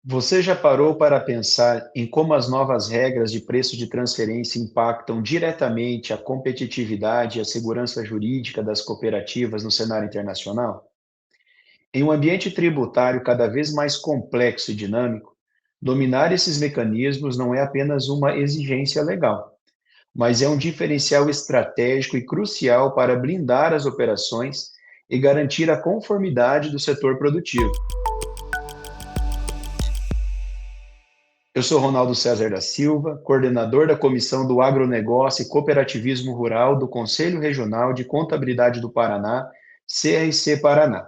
Você já parou para pensar em como as novas regras de preço de transferência impactam diretamente a competitividade e a segurança jurídica das cooperativas no cenário internacional? Em um ambiente tributário cada vez mais complexo e dinâmico, dominar esses mecanismos não é apenas uma exigência legal, mas é um diferencial estratégico e crucial para blindar as operações e garantir a conformidade do setor produtivo. Eu sou Ronaldo César da Silva, coordenador da Comissão do Agronegócio e Cooperativismo Rural do Conselho Regional de Contabilidade do Paraná, CRC Paraná.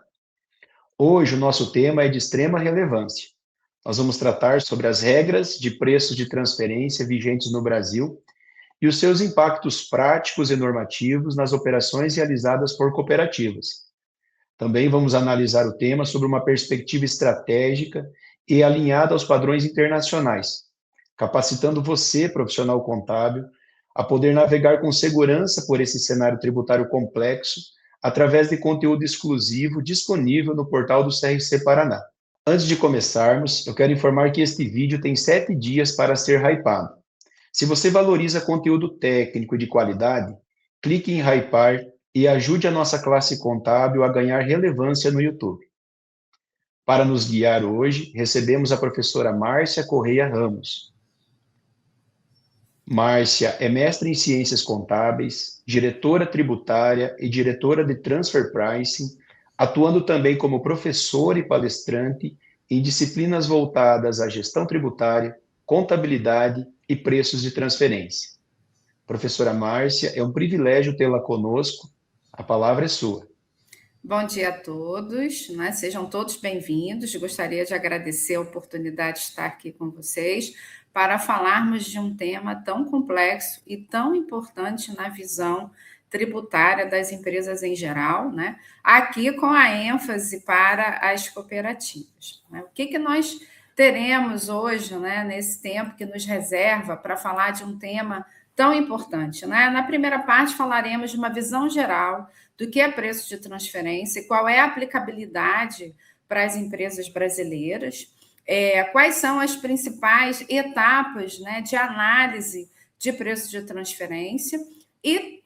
Hoje o nosso tema é de extrema relevância. Nós vamos tratar sobre as regras de preços de transferência vigentes no Brasil e os seus impactos práticos e normativos nas operações realizadas por cooperativas. Também vamos analisar o tema sobre uma perspectiva estratégica e alinhada aos padrões internacionais, capacitando você, profissional contábil, a poder navegar com segurança por esse cenário tributário complexo através de conteúdo exclusivo disponível no portal do CRC Paraná. Antes de começarmos, eu quero informar que este vídeo tem 7 dias para ser hypado. Se você valoriza conteúdo técnico e de qualidade, clique em hypar e ajude a nossa classe contábil a ganhar relevância no YouTube. Para nos guiar hoje, recebemos a professora Márcia Correia Ramos. Márcia é mestre em Ciências Contábeis, diretora tributária e diretora de Transfer Pricing, atuando também como professora e palestrante em disciplinas voltadas à gestão tributária, contabilidade e preços de transferência. Professora Márcia, é um privilégio tê-la conosco. A palavra é sua. Bom dia a todos, né? Sejam todos bem-vindos. Gostaria de agradecer a oportunidade de estar aqui com vocês para falarmos de um tema tão complexo e tão importante na visão tributária das empresas em geral, né? Aqui com a ênfase para as cooperativas, né? O que nós teremos hoje, né, nesse tempo que nos reserva para falar de um tema tão importante, né? Na primeira parte falaremos de uma visão geral do que é preço de transferência e qual é a aplicabilidade para as empresas brasileiras, quais são as principais etapas, né, de análise de preço de transferência e,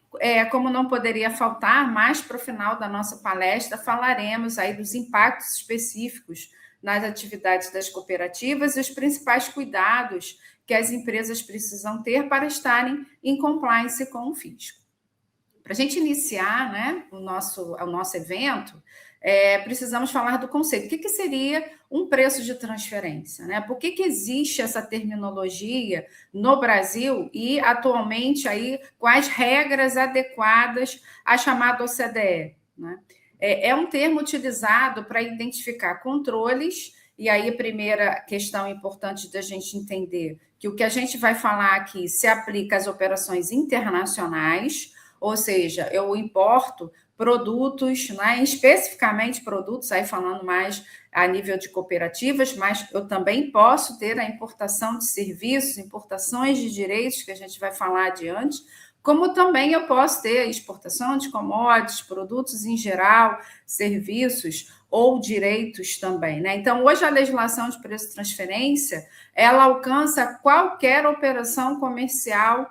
como não poderia faltar, mais para o final da nossa palestra, falaremos aí dos impactos específicos nas atividades das cooperativas e os principais cuidados que as empresas precisam ter para estarem em compliance com o fisco. Para a gente iniciar, né, o nosso evento, precisamos falar do conceito. O que seria um preço de transferência? Né? Por que existe essa terminologia no Brasil e, atualmente, aí, quais regras adequadas à chamada OCDE? Né? É um termo utilizado para identificar controles, e aí a primeira questão importante da gente entender que o que a gente vai falar aqui se aplica às operações internacionais, ou seja, eu importo produtos, né, especificamente produtos, aí falando mais a nível de cooperativas, mas eu também posso ter a importação de serviços, importações de direitos, que a gente vai falar adiante, como também eu posso ter a exportação de commodities, produtos em geral, serviços ou direitos também, né? Então, hoje a legislação de preço de transferência, ela alcança qualquer operação comercial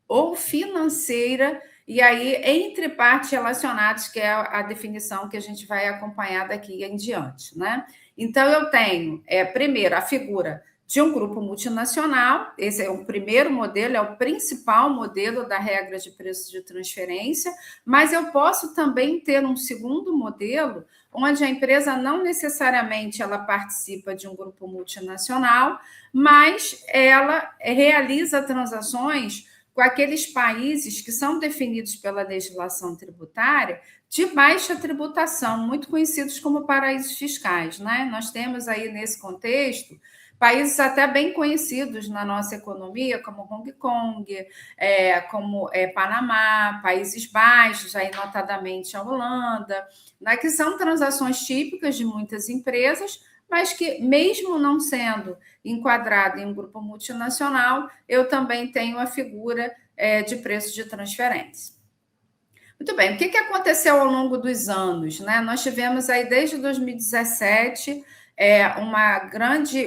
ou financeira, e aí entre partes relacionadas, que é a definição que a gente vai acompanhar daqui em diante, né? Então, eu tenho, primeiro, a figura de um grupo multinacional, esse é o primeiro modelo, é o principal modelo da regra de preço de transferência, mas eu posso também ter um segundo modelo, onde a empresa não necessariamente ela participa de um grupo multinacional, mas ela realiza transações com aqueles países que são definidos pela legislação tributária de baixa tributação, muito conhecidos como paraísos fiscais, né? Nós temos aí, nesse contexto, países até bem conhecidos na nossa economia, como Hong Kong, como Panamá, Países Baixos, aí notadamente a Holanda, né? Que são transações típicas de muitas empresas, mas que, mesmo não sendo enquadrado em um grupo multinacional, eu também tenho a figura de preço de transferência. Muito bem, o que aconteceu ao longo dos anos? Né? Nós tivemos aí, desde 2017,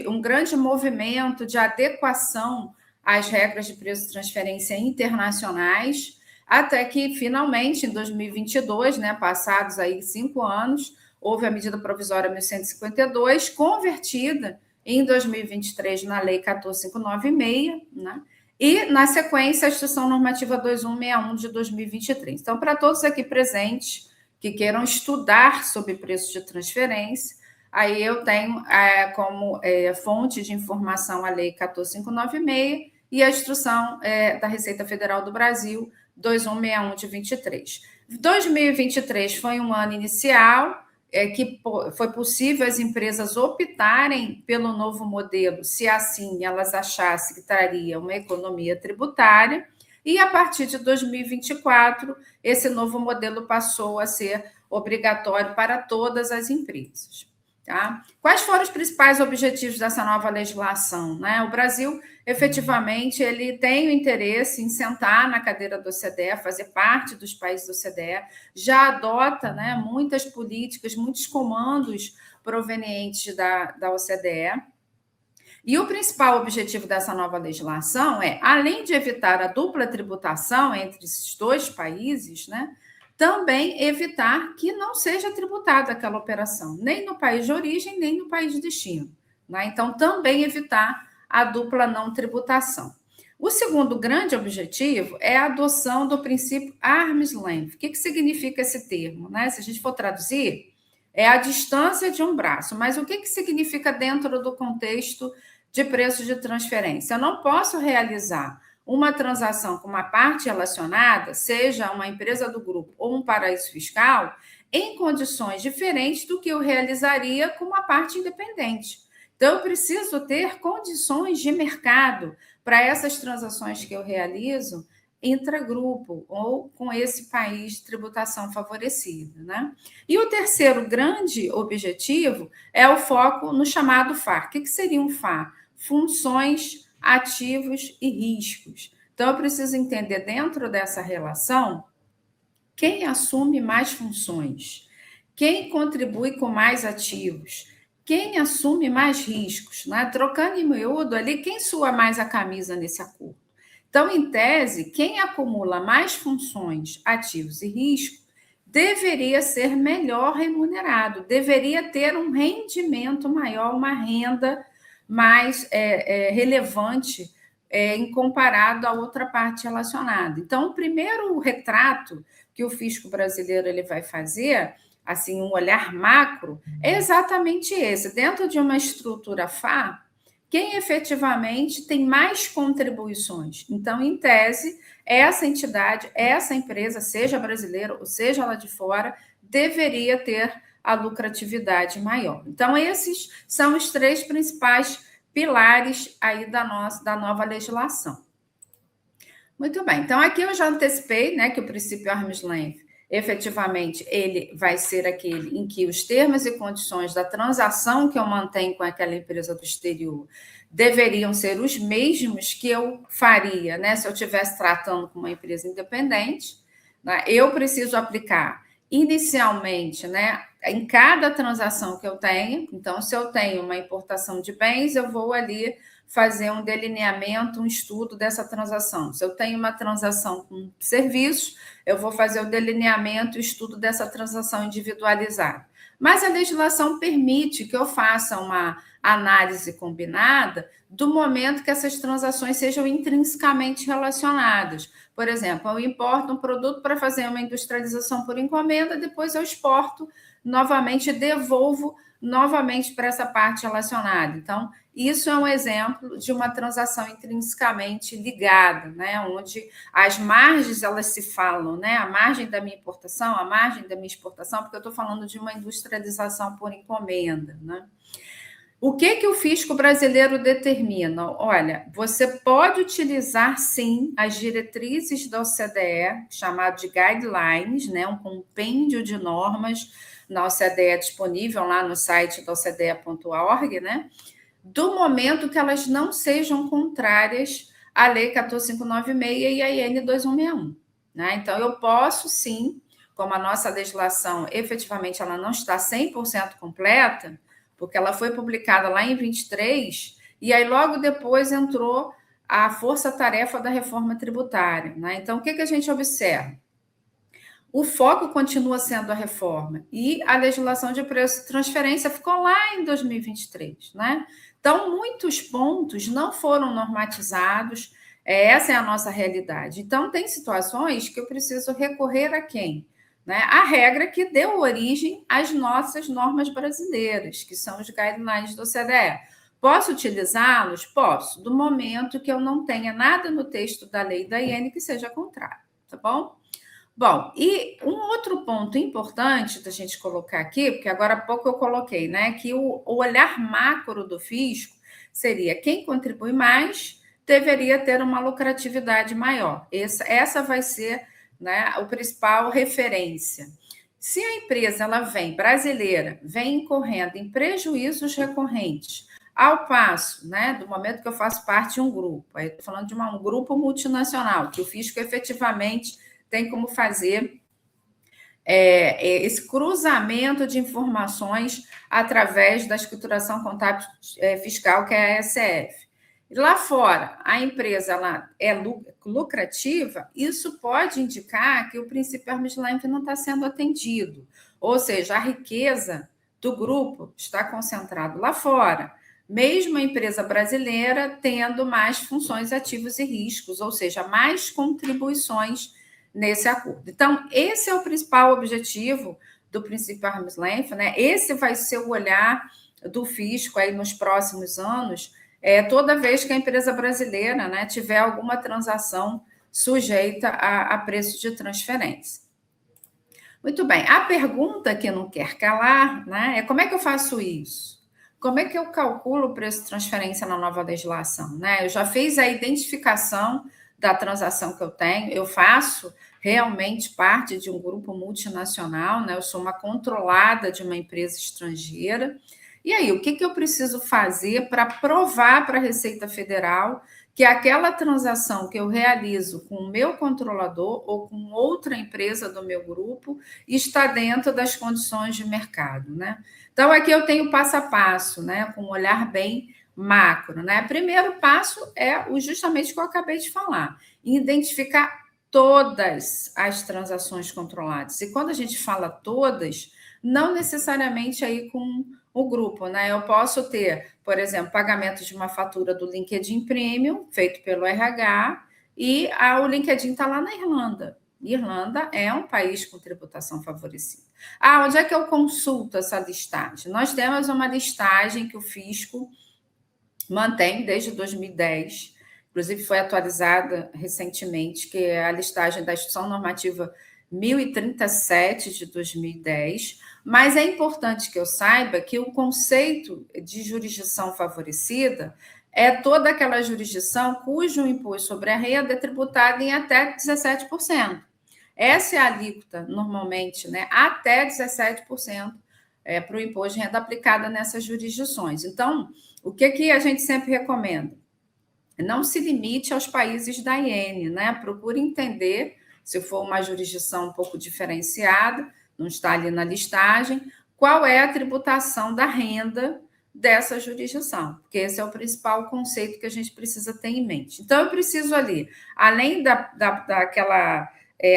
um grande movimento de adequação às regras de preço de transferência internacionais, até que, finalmente, em 2022, né, passados aí 5 anos, houve a medida provisória 1152, convertida em 2023 na Lei 14.596, né? E, na sequência, a Instrução Normativa 2161 de 2023. Então, para todos aqui presentes que queiram estudar sobre preços de transferência, aí eu tenho como fonte de informação a Lei 14.596 e a Instrução da Receita Federal do Brasil 2161 de 23. 2023 foi um ano inicial que foi possível as empresas optarem pelo novo modelo, se assim elas achassem que traria uma economia tributária, e a partir de 2024, esse novo modelo passou a ser obrigatório para todas as empresas. Tá? Quais foram os principais objetivos dessa nova legislação? Né? O Brasil, efetivamente, ele tem o interesse em sentar na cadeira da OCDE, fazer parte dos países da OCDE, já adota, né, muitas políticas, muitos comandos provenientes da OCDE. E o principal objetivo dessa nova legislação é, além de evitar a dupla tributação entre esses dois países, né, também evitar que não seja tributada aquela operação, nem no país de origem, nem no país de destino. Né? Então, também evitar a dupla não tributação. O segundo grande objetivo é a adoção do princípio arm's length. O que significa esse termo? Né? Se a gente for traduzir, é a distância de um braço. Mas o que significa dentro do contexto de preços de transferência? Eu não posso realizar uma transação com uma parte relacionada, seja uma empresa do grupo ou um paraíso fiscal, em condições diferentes do que eu realizaria com uma parte independente. Então, eu preciso ter condições de mercado para essas transações que eu realizo intragrupo ou com esse país de tributação favorecida. Né? E o terceiro grande objetivo é o foco no chamado FAR. O que seria um FAR? Funções, ativos e riscos. Então, eu preciso entender dentro dessa relação quem assume mais funções, quem contribui com mais ativos, quem assume mais riscos. Né? Trocando em miúdo ali, quem sua mais a camisa nesse acordo. Então, em tese, quem acumula mais funções, ativos e riscos deveria ser melhor remunerado, deveria ter um rendimento maior, uma renda mais relevante em comparado à outra parte relacionada. Então, o primeiro retrato que o fisco brasileiro ele vai fazer, assim, um olhar macro, é exatamente esse. Dentro de uma estrutura FA, quem efetivamente tem mais contribuições. Então, em tese, essa entidade, essa empresa, seja brasileira ou seja lá de fora, deveria ter a lucratividade maior. Então, esses são os 3 principais pilares aí da nova legislação. Muito bem, então aqui eu já antecipei, né, que o princípio arm's length, efetivamente, ele vai ser aquele em que os termos e condições da transação que eu mantenho com aquela empresa do exterior deveriam ser os mesmos que eu faria, né, se eu estivesse tratando com uma empresa independente. Né, eu preciso aplicar inicialmente, né, em cada transação que eu tenho. Então, se eu tenho uma importação de bens, eu vou ali fazer um delineamento, um estudo dessa transação. Se eu tenho uma transação com serviços, eu vou fazer o delineamento, o estudo dessa transação individualizada. Mas a legislação permite que eu faça uma análise combinada do momento que essas transações sejam intrinsecamente relacionadas. Por exemplo, eu importo um produto para fazer uma industrialização por encomenda, depois eu exporto novamente, devolvo novamente para essa parte relacionada. Então, isso é um exemplo de uma transação intrinsecamente ligada, né? Onde as margens elas se falam, né? A margem da minha importação, a margem da minha exportação, porque eu estou falando de uma industrialização por encomenda, né? O que o fisco brasileiro determina? Olha, você pode utilizar, sim, as diretrizes da OCDE, chamado de guidelines, né? Um compêndio de normas na OCDE disponível lá no site da OCDE.org, né? Do momento que elas não sejam contrárias à Lei 14.596 e à IN 2161. Né? Então, eu posso, sim, como a nossa legislação, efetivamente, ela não está 100% completa, porque ela foi publicada lá em 23, e aí logo depois entrou a força-tarefa da reforma tributária, né? Então, o que a gente observa? O foco continua sendo a reforma e a legislação de preço de transferência ficou lá em 2023, né? Então, muitos pontos não foram normatizados, essa é a nossa realidade. Então, tem situações que eu preciso recorrer a quem? Né? A regra que deu origem às nossas normas brasileiras, que são os guidelines do OCDE. Posso utilizá-los? Posso, do momento que eu não tenha nada no texto da lei da IN que seja contrário, tá bom? Bom, e um outro ponto importante da gente colocar aqui, porque agora há pouco eu coloquei, né, que o olhar macro do fisco seria quem contribui mais deveria ter uma lucratividade maior. Essa vai ser, né, o principal referência. Se a empresa ela vem brasileira, vem incorrendo em prejuízos recorrentes, ao passo, né, do momento que eu faço parte de um grupo, aí estou falando de um grupo multinacional, que o fisco efetivamente tem como fazer esse cruzamento de informações através da escrituração contábil fiscal, que é a ECF. Lá fora, a empresa ela é lucrativa, isso pode indicar que o princípio Arm's-Length não está sendo atendido, ou seja, a riqueza do grupo está concentrada lá fora, mesmo a empresa brasileira tendo mais funções, ativos e riscos, ou seja, mais contribuições nesse acordo. Então, esse é o principal objetivo do princípio Arm's-Length, né? Esse vai ser o olhar do fisco aí nos próximos anos, toda vez que a empresa brasileira, né, tiver alguma transação sujeita a preço de transferência. Muito bem, a pergunta que não quer calar, né, é como é que eu faço isso? Como é que eu calculo o preço de transferência na nova legislação? Né? Eu já fiz a identificação da transação que eu tenho, eu faço realmente parte de um grupo multinacional, né? Eu sou uma controlada de uma empresa estrangeira. E aí, o que eu preciso fazer para provar para a Receita Federal que aquela transação que eu realizo com o meu controlador ou com outra empresa do meu grupo está dentro das condições de mercado, né? Então, aqui eu tenho passo a passo, né? Com um olhar bem macro, né? Primeiro passo é justamente o que eu acabei de falar, identificar todas as transações controladas. E quando a gente fala todas, não necessariamente aí com o grupo, né? Eu posso ter, por exemplo, pagamento de uma fatura do LinkedIn Premium, feito pelo RH, e o LinkedIn está lá na Irlanda. Irlanda é um país com tributação favorecida. Onde é que eu consulto essa listagem? Nós temos uma listagem que o fisco mantém desde 2010, inclusive foi atualizada recentemente, que é a listagem da Instituição Normativa 1037 de 2010, mas é importante que eu saiba que o conceito de jurisdição favorecida é toda aquela jurisdição cujo imposto sobre a renda é tributado em até 17%. Essa é a alíquota, normalmente, né? Até 17% para o imposto de renda aplicada nessas jurisdições. Então, o que a gente sempre recomenda? Não se limite aos países da IN, né? Procure entender, se for uma jurisdição um pouco diferenciada, não está ali na listagem, qual é a tributação da renda dessa jurisdição, porque esse é o principal conceito que a gente precisa ter em mente. Então, eu preciso ali, além daquela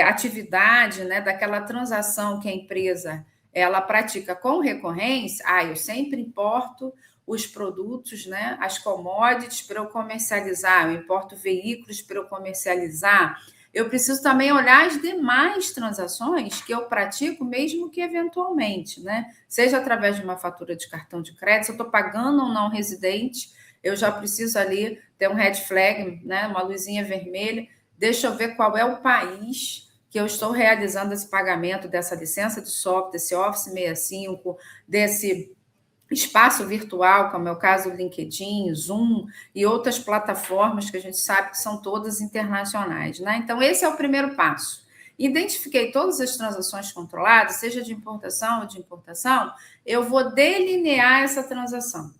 atividade, né, daquela transação que a empresa ela pratica com recorrência, eu sempre importo os produtos, né, as commodities para eu comercializar, eu importo veículos para eu comercializar. Eu preciso também olhar as demais transações que eu pratico, mesmo que eventualmente, né? Seja através de uma fatura de cartão de crédito, se eu estou pagando um não residente, eu já preciso ali ter um red flag, né, uma luzinha vermelha. Deixa eu ver qual é o país que eu estou realizando esse pagamento dessa licença de software, desse Office 65, desse espaço virtual, como é o caso do LinkedIn, Zoom e outras plataformas que a gente sabe que são todas internacionais, né? Então, esse é o primeiro passo. Identifiquei todas as transações controladas, seja de importação ou de importação, eu vou delinear essa transação.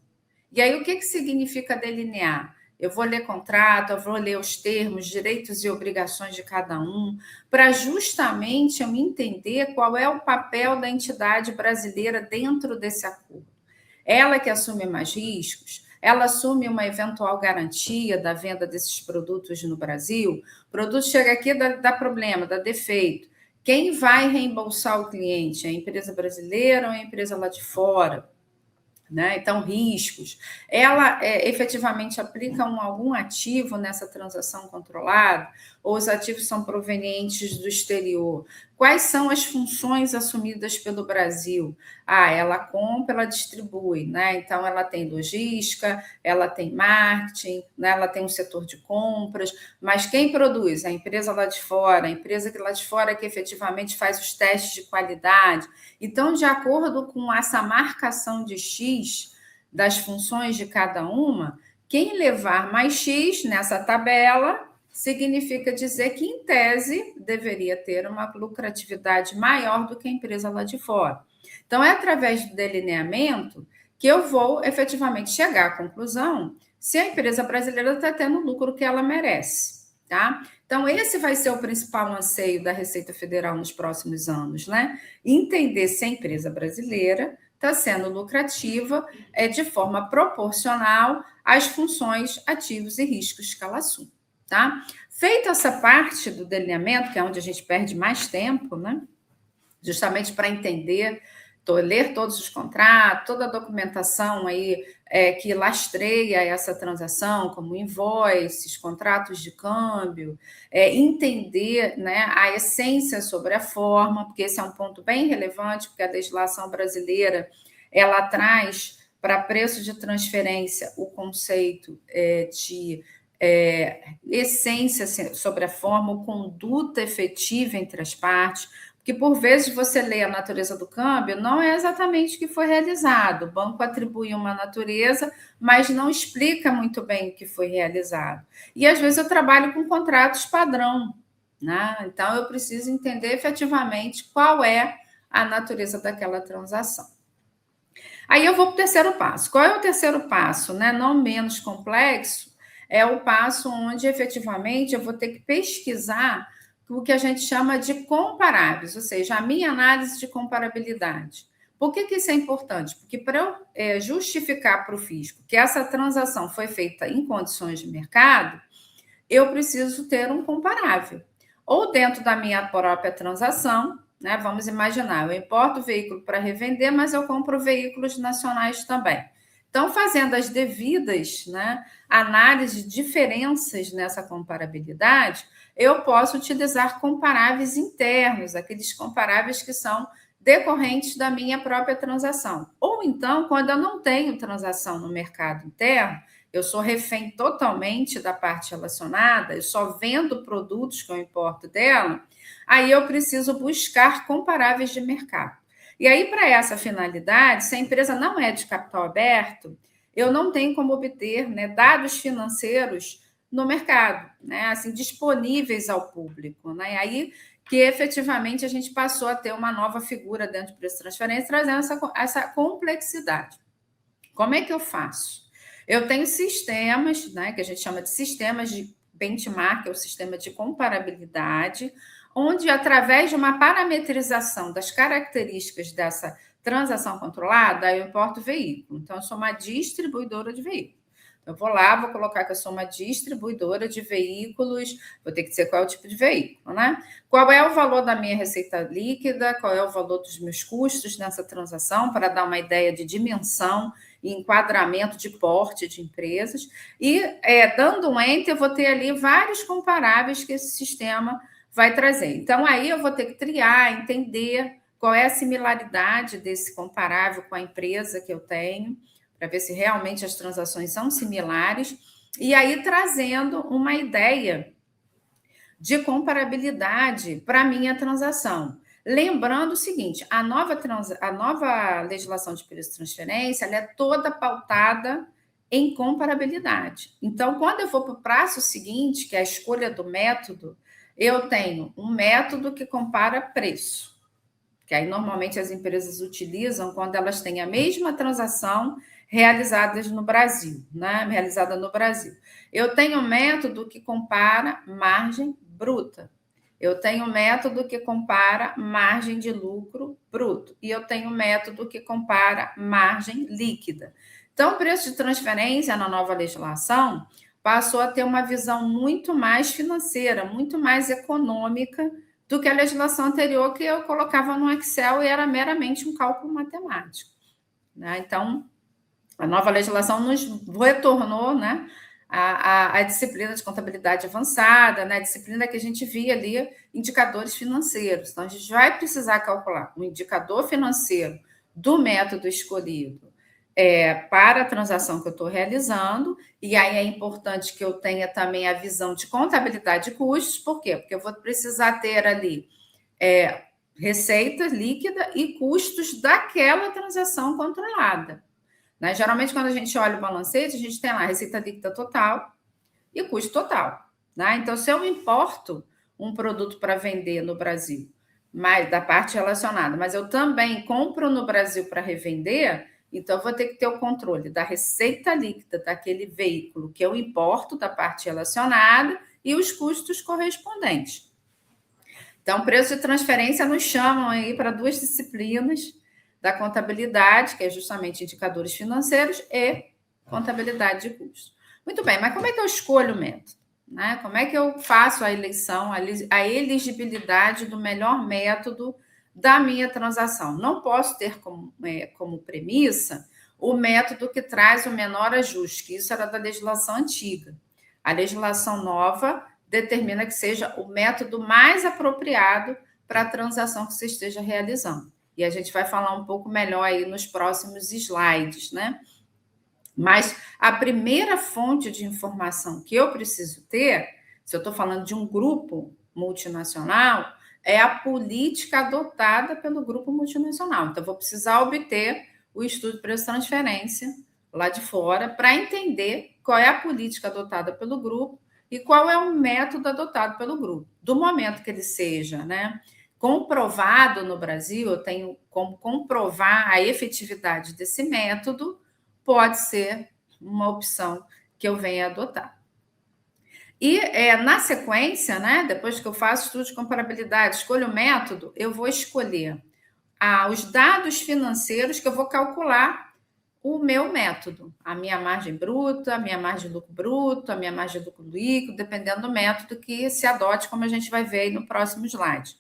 E aí, o que significa delinear? Eu vou ler contrato, eu vou ler os termos, direitos e obrigações de cada um, para justamente eu entender qual é o papel da entidade brasileira dentro desse acordo. ela que assume mais riscos, ela assume uma eventual garantia da venda desses produtos no Brasil, o produto chega aqui, dá problema, dá defeito. Quem vai reembolsar o cliente? É a empresa brasileira ou a empresa lá de fora? Né? Então, riscos. Ela efetivamente aplica algum ativo nessa transação controlada, ou os ativos são provenientes do exterior? Quais são as funções assumidas pelo Brasil? Ela compra, ela distribui, né? Então, ela tem logística, ela tem marketing, né? Ela tem um setor de compras, mas quem produz? A empresa lá de fora, a empresa que lá de fora que efetivamente faz os testes de qualidade. Então, de acordo com essa marcação de X das funções de cada uma, quem levar mais X nessa tabela significa dizer que, em tese, deveria ter uma lucratividade maior do que a empresa lá de fora. Então, é através do delineamento que eu vou efetivamente chegar à conclusão se a empresa brasileira está tendo o lucro que ela merece. Tá? Então, esse vai ser o principal anseio da Receita Federal nos próximos anos, né? Entender se a empresa brasileira está sendo lucrativa de forma proporcional às funções, ativos e riscos que ela assume. Tá? Feita essa parte do delineamento, que é onde a gente perde mais tempo, né? Justamente para entender, ler todos os contratos, toda a documentação aí que lastreia essa transação, como invoices, contratos de câmbio, entender, né, a essência sobre a forma, porque esse é um ponto bem relevante, porque a legislação brasileira ela traz para preço de transferência o conceito de essência sobre a forma, ou conduta efetiva entre as partes, porque por vezes você lê a natureza do câmbio, não é exatamente o que foi realizado. O banco atribui uma natureza, mas não explica muito bem o que foi realizado. E às vezes eu trabalho com contratos padrão, né? Então eu preciso entender efetivamente qual é a natureza daquela transação. Aí eu vou para o terceiro passo. Qual é o terceiro passo, né? Não menos complexo, é o passo onde efetivamente eu vou ter que pesquisar o que a gente chama de comparáveis, ou seja, a minha análise de comparabilidade. Por que isso é importante? Porque para eu justificar para o fisco que essa transação foi feita em condições de mercado, eu preciso ter um comparável. Ou dentro da minha própria transação, né? Vamos imaginar, eu importo o veículo para revender, mas eu compro veículos nacionais também. Então, fazendo as devidas, né, análise de diferenças nessa comparabilidade, eu posso utilizar comparáveis internos, aqueles comparáveis que são decorrentes da minha própria transação. Ou então, quando eu não tenho transação no mercado interno, eu sou refém totalmente da parte relacionada, eu só vendo produtos que eu importo dela, aí eu preciso buscar comparáveis de mercado. E aí, para essa finalidade, se a empresa não é de capital aberto, eu não tenho como obter, né, dados financeiros no mercado, né, assim, disponíveis ao público. Né? E aí que efetivamente a gente passou a ter uma nova figura dentro do preço de transferência, trazendo essa complexidade. Como é que eu faço? Eu tenho sistemas, né, que a gente chama de sistemas de benchmark, é o sistema de comparabilidade, onde, através de uma parametrização das características dessa transação controlada, eu importo o veículo. Então, eu sou uma distribuidora de veículos. Eu vou lá, vou colocar que eu sou uma distribuidora de veículos, vou ter que dizer qual é o tipo de veículo, né? Qual é o valor da minha receita líquida, qual é o valor dos meus custos nessa transação, para dar uma ideia de dimensão e enquadramento de porte de empresas. E, dando um enter, eu vou ter ali vários comparáveis que esse sistema vai trazer. Então, aí eu vou ter que triar, entender qual é a similaridade desse comparável com a empresa que eu tenho, para ver se realmente as transações são similares, e aí trazendo uma ideia de comparabilidade para a minha transação. Lembrando o seguinte, a nova legislação de preço de transferência, ela é toda pautada em comparabilidade. Então, quando eu vou para o passo seguinte, que é a escolha do método, eu tenho um método que compara preço, que aí normalmente as empresas utilizam quando elas têm a mesma transação realizada no Brasil, né? Realizada no Brasil. Eu tenho um método que compara margem bruta. Eu tenho um método que compara margem de lucro bruto e eu tenho um método que compara margem líquida. Então, o preço de transferência na nova legislação passou a ter uma visão muito mais financeira, muito mais econômica do que a legislação anterior, que eu colocava no Excel e era meramente um cálculo matemático, né? Então, a nova legislação nos retornou, né, a disciplina de contabilidade avançada, né, a disciplina que a gente via ali indicadores financeiros. Então, a gente vai precisar calcular um indicador financeiro do método escolhido para a transação que eu estou realizando, e aí é importante que eu tenha também a visão de contabilidade de custos, por quê? Porque eu vou precisar ter ali receita líquida e custos daquela transação controlada, né? Geralmente, quando a gente olha o balancete, a gente tem lá a receita líquida total e custo total, né? Então, se eu importo um produto para vender no Brasil, mais da parte relacionada, mas eu também compro no Brasil para revender, então eu vou ter que ter o controle da receita líquida daquele veículo que eu importo da parte relacionada e os custos correspondentes. Então, preço de transferência nos chamam aí para duas disciplinas da contabilidade, que é justamente indicadores financeiros e contabilidade de custos. Muito bem, mas como é que eu escolho o método, né? Como é que eu faço a eleição, a elegibilidade do melhor método da minha transação? Não posso ter como premissa o método que traz o menor ajuste, que isso era da legislação antiga. A legislação nova determina que seja o método mais apropriado para a transação que você esteja realizando. E a gente vai falar um pouco melhor aí nos próximos slides, né? Mas a primeira fonte de informação que eu preciso ter, se eu estou falando de um grupo multinacional, é a política adotada pelo grupo multinacional. Então, eu vou precisar obter o estudo de preço de transferência lá de fora para entender qual é a política adotada pelo grupo e qual é o método adotado pelo grupo. Do momento que ele seja, né, comprovado no Brasil, eu tenho como comprovar a efetividade desse método, pode ser uma opção que eu venha adotar. E na sequência, né, depois que eu faço estudo de comparabilidade, escolho o método, eu vou escolher os dados financeiros que eu vou calcular o meu método, a minha margem bruta, a minha margem de lucro bruto, a minha margem de lucro líquido, dependendo do método que se adote, como a gente vai ver aí no próximo slide.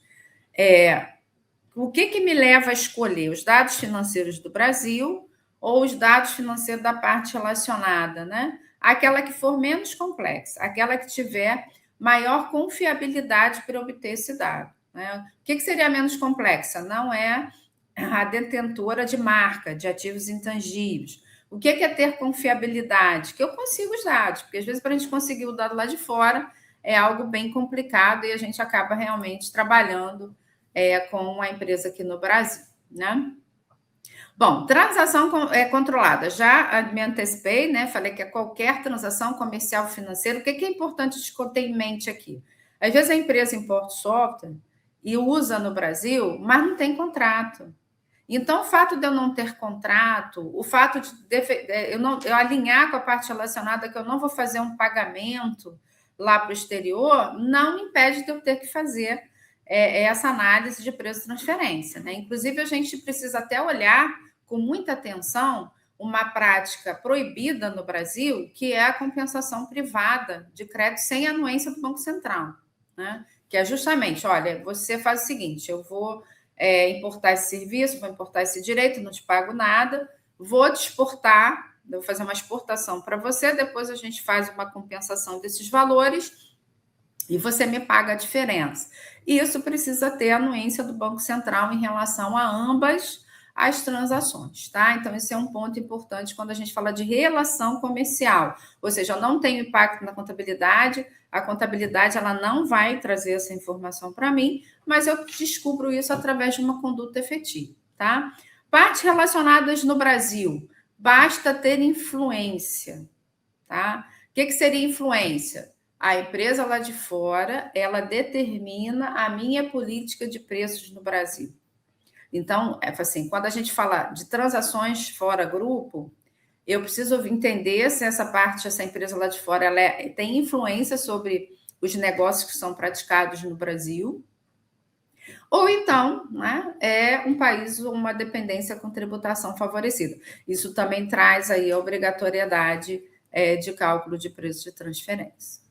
O que me leva a escolher os dados financeiros do Brasil ou os dados financeiros da parte relacionada, né? Aquela que for menos complexa, aquela que tiver maior confiabilidade para obter esse dado, né? O que seria menos complexa? Não é a detentora de marca, de ativos intangíveis. O que é ter confiabilidade? Que eu consigo os dados, porque às vezes para a gente conseguir o dado lá de fora é algo bem complicado e a gente acaba realmente trabalhando com a empresa aqui no Brasil, né? Bom, transação controlada. Já me antecipei, né? Falei que é qualquer transação comercial financeira. O que é importante ter em mente aqui? Às vezes a empresa importa software e usa no Brasil, mas não tem contrato. Então, o fato de eu não ter contrato, o fato de eu alinhar com a parte relacionada que eu não vou fazer um pagamento lá para o exterior, não me impede de eu ter que fazer essa análise de preço de transferência, né? Inclusive, a gente precisa até olhar com muita atenção uma prática proibida no Brasil, que é a compensação privada de crédito sem anuência do Banco Central, né? Que é justamente, olha, você faz o seguinte, eu vou importar esse serviço, vou importar esse direito, não te pago nada, vou te exportar, vou fazer uma exportação para você, depois a gente faz uma compensação desses valores e você me paga a diferença. E isso precisa ter anuência do Banco Central em relação a ambas as transações, tá? Então, esse é um ponto importante quando a gente fala de relação comercial, ou seja, eu não tenho impacto na contabilidade, a contabilidade ela não vai trazer essa informação para mim, mas eu descubro isso através de uma conduta efetiva, tá? Partes relacionadas no Brasil, basta ter influência, tá? O que seria influência? A empresa lá de fora, ela determina a minha política de preços no Brasil. Então, assim, quando a gente fala de transações fora grupo, eu preciso entender se essa empresa lá de fora, ela tem influência sobre os negócios que são praticados no Brasil, ou então, né, é um país, uma dependência com tributação favorecida. Isso também traz aí a obrigatoriedade de cálculo de preço de transferência.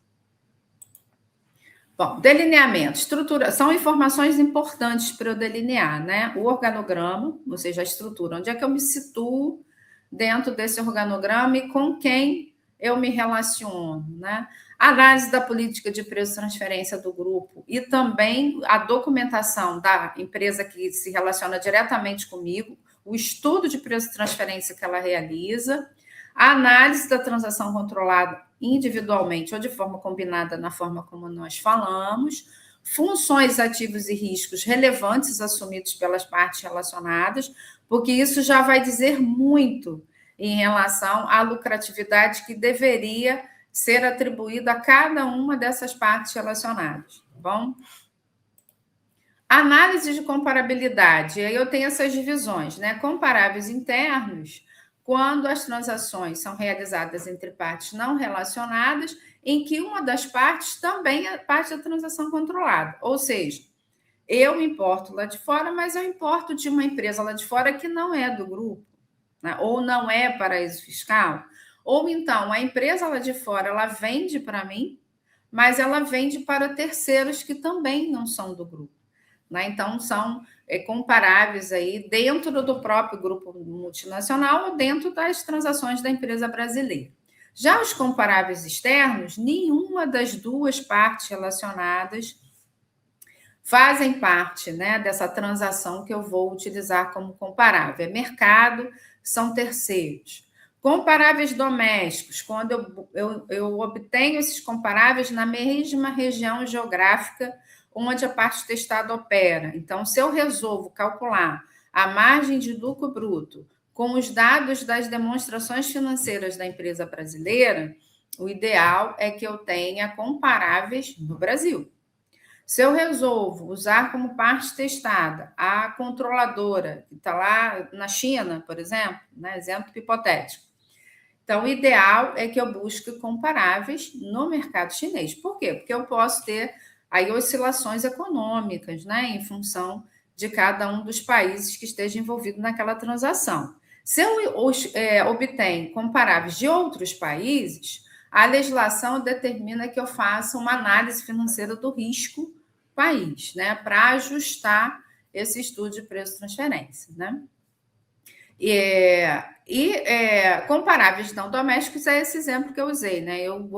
Bom, delineamento, estrutura, são informações importantes para eu delinear, né? O organograma, ou seja, a estrutura, onde é que eu me situo dentro desse organograma e com quem eu me relaciono, né? A análise da política de preço de transferência do grupo e também a documentação da empresa que se relaciona diretamente comigo, o estudo de preço de transferência que ela realiza, a análise da transação controlada individualmente ou de forma combinada na forma como nós falamos, funções, ativos e riscos relevantes assumidos pelas partes relacionadas, porque isso já vai dizer muito em relação à lucratividade que deveria ser atribuída a cada uma dessas partes relacionadas, tá bom? Análise de comparabilidade, aí eu tenho essas divisões, né? Comparáveis internos, quando as transações são realizadas entre partes não relacionadas, em que uma das partes também é parte da transação controlada. Ou seja, eu importo lá de fora, mas eu importo de uma empresa lá de fora que não é do grupo, né? Ou não é paraíso fiscal. Ou então, a empresa lá de fora, ela vende para mim, mas ela vende para terceiros que também não são do grupo, né? Então, são comparáveis aí dentro do próprio grupo multinacional ou dentro das transações da empresa brasileira. Já os comparáveis externos, nenhuma das duas partes relacionadas fazem parte, né, dessa transação que eu vou utilizar como comparável. É mercado, são terceiros. Comparáveis domésticos, quando eu obtenho esses comparáveis na mesma região geográfica onde a parte testada opera. Então, se eu resolvo calcular a margem de lucro bruto com os dados das demonstrações financeiras da empresa brasileira, o ideal é que eu tenha comparáveis no Brasil. Se eu resolvo usar como parte testada a controladora, que está lá na China, por exemplo, né, exemplo hipotético, então o ideal é que eu busque comparáveis no mercado chinês. Por quê? Porque eu posso ter aí oscilações econômicas, né, em função de cada um dos países que esteja envolvido naquela transação. Se eu obtenho comparáveis de outros países, a legislação determina que eu faça uma análise financeira do risco país, né, para ajustar esse estudo de preço de transferência, né? Comparáveis não domésticos é esse exemplo que eu usei, né? Eu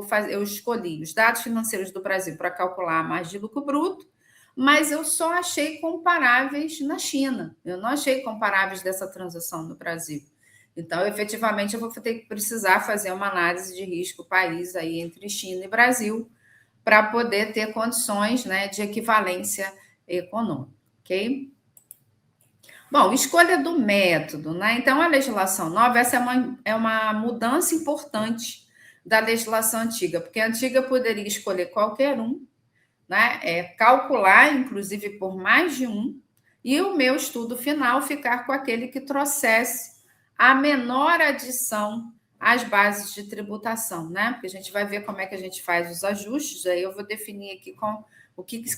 escolhi os dados financeiros do Brasil para calcular a margem de lucro bruto, mas eu só achei comparáveis na China. Eu não achei comparáveis dessa transação no Brasil. Então, efetivamente, eu vou precisar fazer uma análise de risco país aí entre China e Brasil para poder ter condições, né, de equivalência econômica, ok? Bom, escolha do método, né? Então, a legislação nova, essa é uma mudança importante da legislação antiga, porque a antiga poderia escolher qualquer um, né? Calcular, inclusive, por mais de um, e o meu estudo final ficar com aquele que trouxesse a menor adição às bases de tributação, né? Porque a gente vai ver como é que a gente faz os ajustes, aí eu vou definir aqui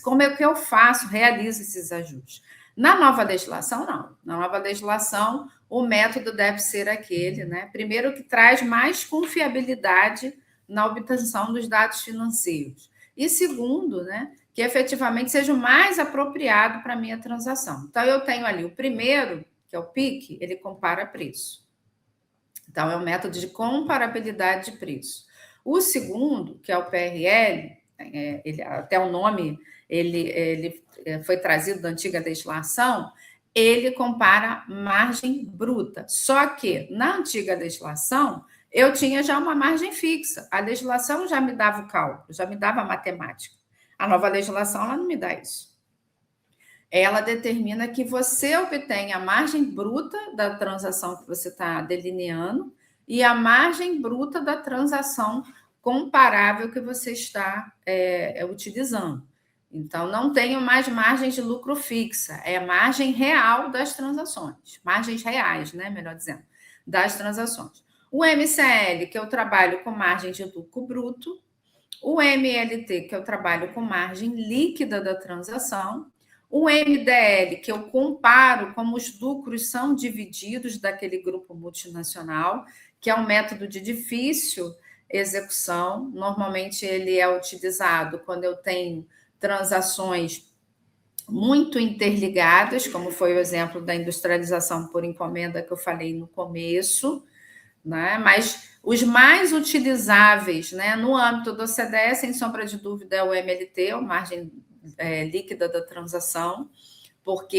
como é que eu faço, realizo esses ajustes. Na nova legislação, não. Na nova legislação, o método deve ser aquele, né? Primeiro, que traz mais confiabilidade na obtenção dos dados financeiros. E segundo, né, que efetivamente seja o mais apropriado para a minha transação. Então, eu tenho ali o primeiro, que é o PIC, ele compara preço. Então, é um método de comparabilidade de preço. O segundo, que é o PRL, até o nome ele foi trazido da antiga legislação, ele compara margem bruta. Só que, na antiga legislação, eu tinha já uma margem fixa. A legislação já me dava o cálculo, já me dava a matemática. A nova legislação, ela não me dá isso. Ela determina que você obtenha a margem bruta da transação que você está delineando e a margem bruta da transação comparável que você está utilizando. Então, não tenho mais margem de lucro fixa, é a margem real das transações, margens reais, né? Melhor dizendo, das transações. O MCL, que eu trabalho com margem de lucro bruto, o MLT, que eu trabalho com margem líquida da transação, o MDL, que eu comparo como os lucros são divididos daquele grupo multinacional, que é um método de difícil execução. Normalmente ele é utilizado quando eu tenho transações muito interligadas, como foi o exemplo da industrialização por encomenda que eu falei no começo, né? Mas os mais utilizáveis, né, no âmbito do CDE, sem sombra de dúvida, é o MLT, a margem líquida da transação, porque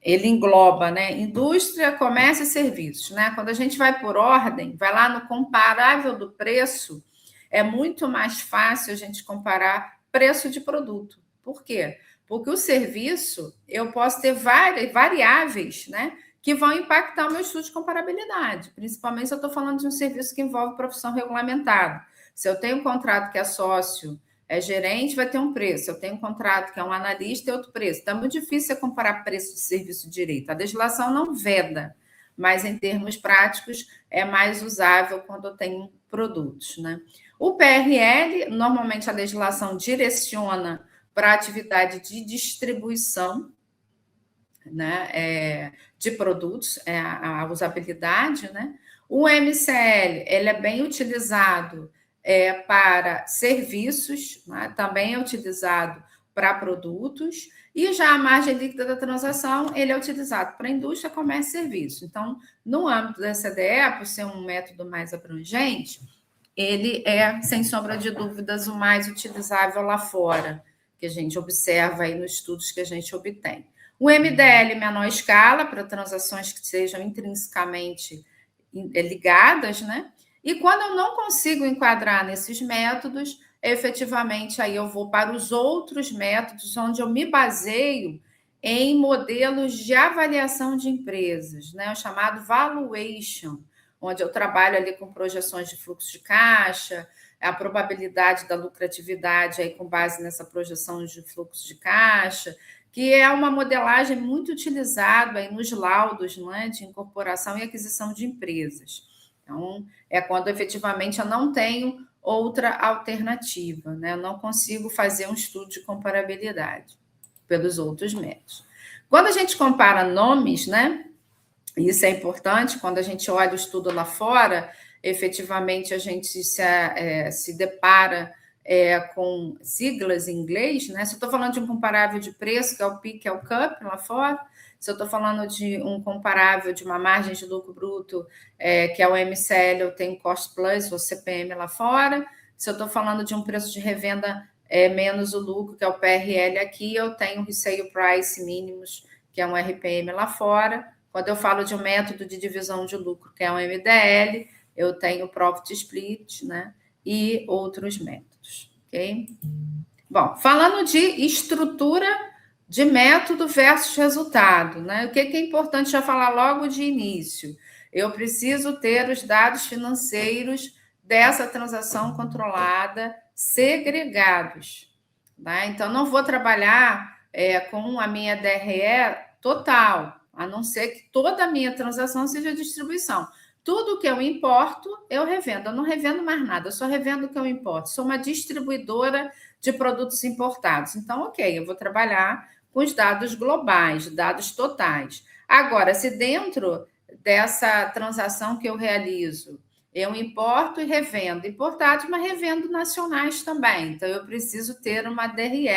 ele engloba, né, indústria, comércio e serviços, né? Quando a gente vai por ordem, vai lá no comparável do preço, é muito mais fácil a gente comparar preço de produto. Por quê? Porque o serviço, eu posso ter várias variáveis, né, que vão impactar o meu estudo de comparabilidade, principalmente se eu estou falando de um serviço que envolve profissão regulamentada. Se eu tenho um contrato que é sócio, é gerente, vai ter um preço. Eu tenho um contrato que é um analista, é outro preço. Então, é muito difícil comparar preço de serviço de direito. A legislação não veda, mas em termos práticos é mais usável quando eu tenho produtos, né? O PRL, normalmente a legislação direciona para a atividade de distribuição, né, de produtos, a usabilidade, né? O MCL, ele é bem utilizado para serviços, né? Também é utilizado para produtos, e já a margem líquida da transação, ele é utilizado para indústria, comércio e serviço. Então, no âmbito da CDE, por ser um método mais abrangente, ele é, sem sombra de dúvidas, o mais utilizável lá fora, que a gente observa aí nos estudos que a gente obtém. O MDL menor escala, para transações que sejam intrinsecamente ligadas, né? E quando eu não consigo enquadrar nesses métodos, efetivamente aí eu vou para os outros métodos, onde eu me baseio em modelos de avaliação de empresas, né? O chamado valuation, onde eu trabalho ali com projeções de fluxo de caixa, a probabilidade da lucratividade aí com base nessa projeção de fluxo de caixa, que é uma modelagem muito utilizada aí nos laudos, não é, de incorporação e aquisição de empresas. Então, é quando efetivamente eu não tenho outra alternativa, né? Eu não consigo fazer um estudo de comparabilidade pelos outros métodos. Quando a gente compara nomes, né? Isso é importante, quando a gente olha o estudo lá fora, efetivamente a gente se depara com siglas em inglês, né? Se eu estou falando de um comparável de preço, que é o PIC, que é o CUP lá fora, se eu estou falando de um comparável de uma margem de lucro bruto, que é o MCL, eu tenho Cost Plus, ou CPM lá fora. Se eu estou falando de um preço de revenda menos o lucro, que é o PRL aqui, eu tenho Resale Price mínimos, que é um RPM lá fora. Quando eu falo de um método de divisão de lucro, que é um MDL, eu tenho Profit Split, né? E outros métodos, ok? Bom, falando de estrutura de método versus resultado, né? O que é importante já falar logo de início? Eu preciso ter os dados financeiros dessa transação controlada segregados, né? Então, não vou trabalhar com a minha DRE total, a não ser que toda a minha transação seja distribuição. Tudo que eu importo, eu revendo. Eu não revendo mais nada, eu só revendo o que eu importo. Sou uma distribuidora de produtos importados. Então, ok, eu vou trabalhar com os dados globais, dados totais. Agora, se dentro dessa transação que eu realizo, eu importo e revendo importados, mas revendo nacionais também. Então, eu preciso ter uma DRE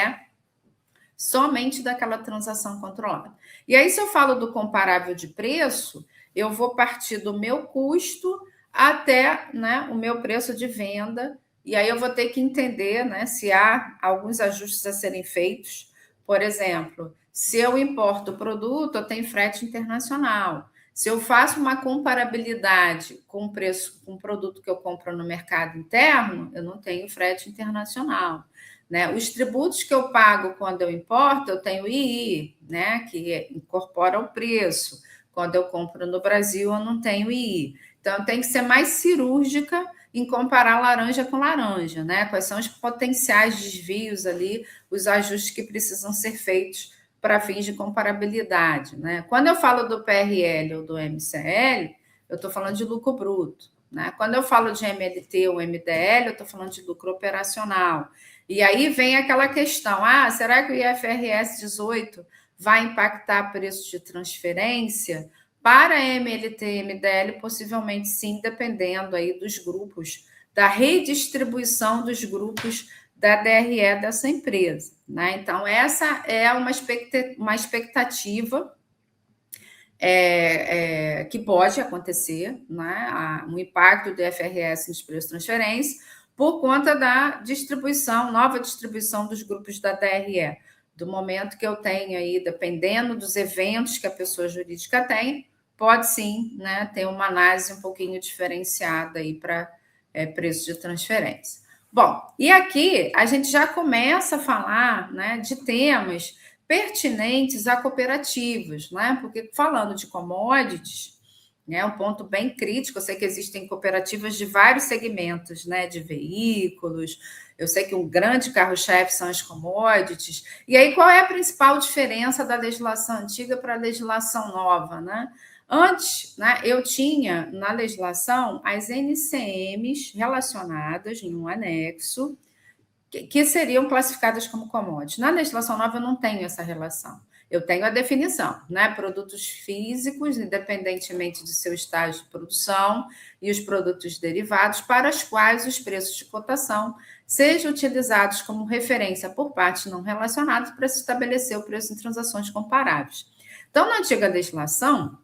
somente daquela transação controlada. E aí, se eu falo do comparável de preço, eu vou partir do meu custo até, né, o meu preço de venda, e aí eu vou ter que entender, né, se há alguns ajustes a serem feitos. Por exemplo, se eu importo o produto, eu tenho frete internacional. Se eu faço uma comparabilidade com o preço com o produto que eu compro no mercado interno, eu não tenho frete internacional. Né? Os tributos que eu pago quando eu importo, eu tenho II, né, que incorpora o preço. Quando eu compro no Brasil, eu não tenho II. Então, eu tenho que ser mais cirúrgica em comparar laranja com laranja, né? Quais são os potenciais desvios ali, os ajustes que precisam ser feitos para fins de comparabilidade, né? Quando eu falo do PRL ou do MCL, eu estou falando de lucro bruto. né? Quando eu falo de MLT ou MDL, eu estou falando de lucro operacional. E aí vem aquela questão: será que o IFRS 18 vai impactar preço de transferência? Para MLT e MDL, possivelmente sim, dependendo aí dos grupos, da redistribuição dos grupos da DRE dessa empresa, né? Então, essa é uma expectativa que pode acontecer, né? Um impacto do IFRS nos preços de transferência por conta da nova distribuição dos grupos da DRE. Do momento que eu tenho aí, dependendo dos eventos que a pessoa jurídica tem, pode sim, né, ter uma análise um pouquinho diferenciada aí para preço de transferência. Bom, e aqui a gente já começa a falar, né, de temas pertinentes a cooperativas, né? Porque falando de commodities, né, um ponto bem crítico, eu sei que existem cooperativas de vários segmentos, né, de veículos, eu sei que um grande carro-chefe são as commodities. E aí, qual é a principal diferença da legislação antiga para a legislação nova, né? Antes, né, eu tinha na legislação as NCMs relacionadas em um anexo, que seriam classificadas como commodities. Na legislação nova, eu não tenho essa relação. Eu tenho a definição, né? Produtos físicos, independentemente de seu estágio de produção, e os produtos derivados, para os quais os preços de cotação sejam utilizados como referência por partes não relacionadas para se estabelecer o preço em transações comparáveis. Então, na antiga legislação,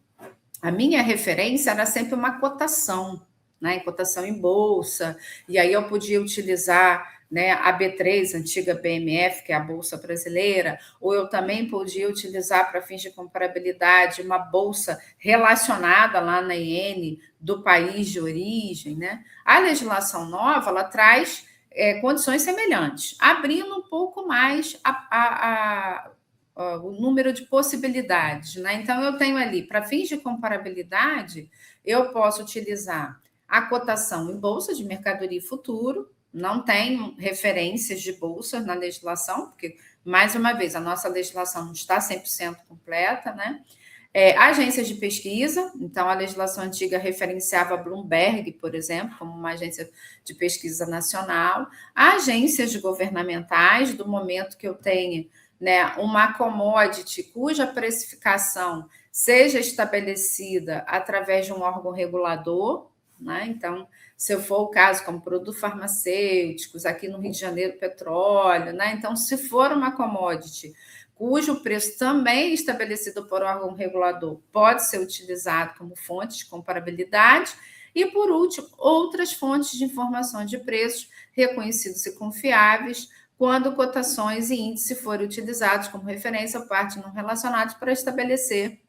a minha referência era sempre uma cotação, né? Cotação em bolsa, e aí eu podia utilizar, né, a B3, antiga BMF, que é a Bolsa Brasileira, ou eu também podia utilizar para fins de comparabilidade uma bolsa relacionada lá na IN do país de origem, né? A legislação nova, ela traz condições semelhantes, abrindo um pouco mais o número de possibilidades, né? Então, eu tenho ali, para fins de comparabilidade, eu posso utilizar a cotação em bolsa de mercadoria e futuro, não tem referências de bolsa na legislação, porque, mais uma vez, a nossa legislação não está 100% completa, né? Agências de pesquisa, então a legislação antiga referenciava a Bloomberg, por exemplo, como uma agência de pesquisa nacional, agências governamentais, do momento que eu tenho, né, uma commodity cuja precificação seja estabelecida através de um órgão regulador, né? Então, se for o caso, como produtos farmacêuticos, aqui no Rio de Janeiro, petróleo, né? Então, se for uma commodity cujo preço também é estabelecido por órgão regulador, pode ser utilizado como fonte de comparabilidade. E, por último, outras fontes de informação de preços reconhecidos e confiáveis, quando cotações e índice forem utilizados como referência a partes não relacionadas para estabelecer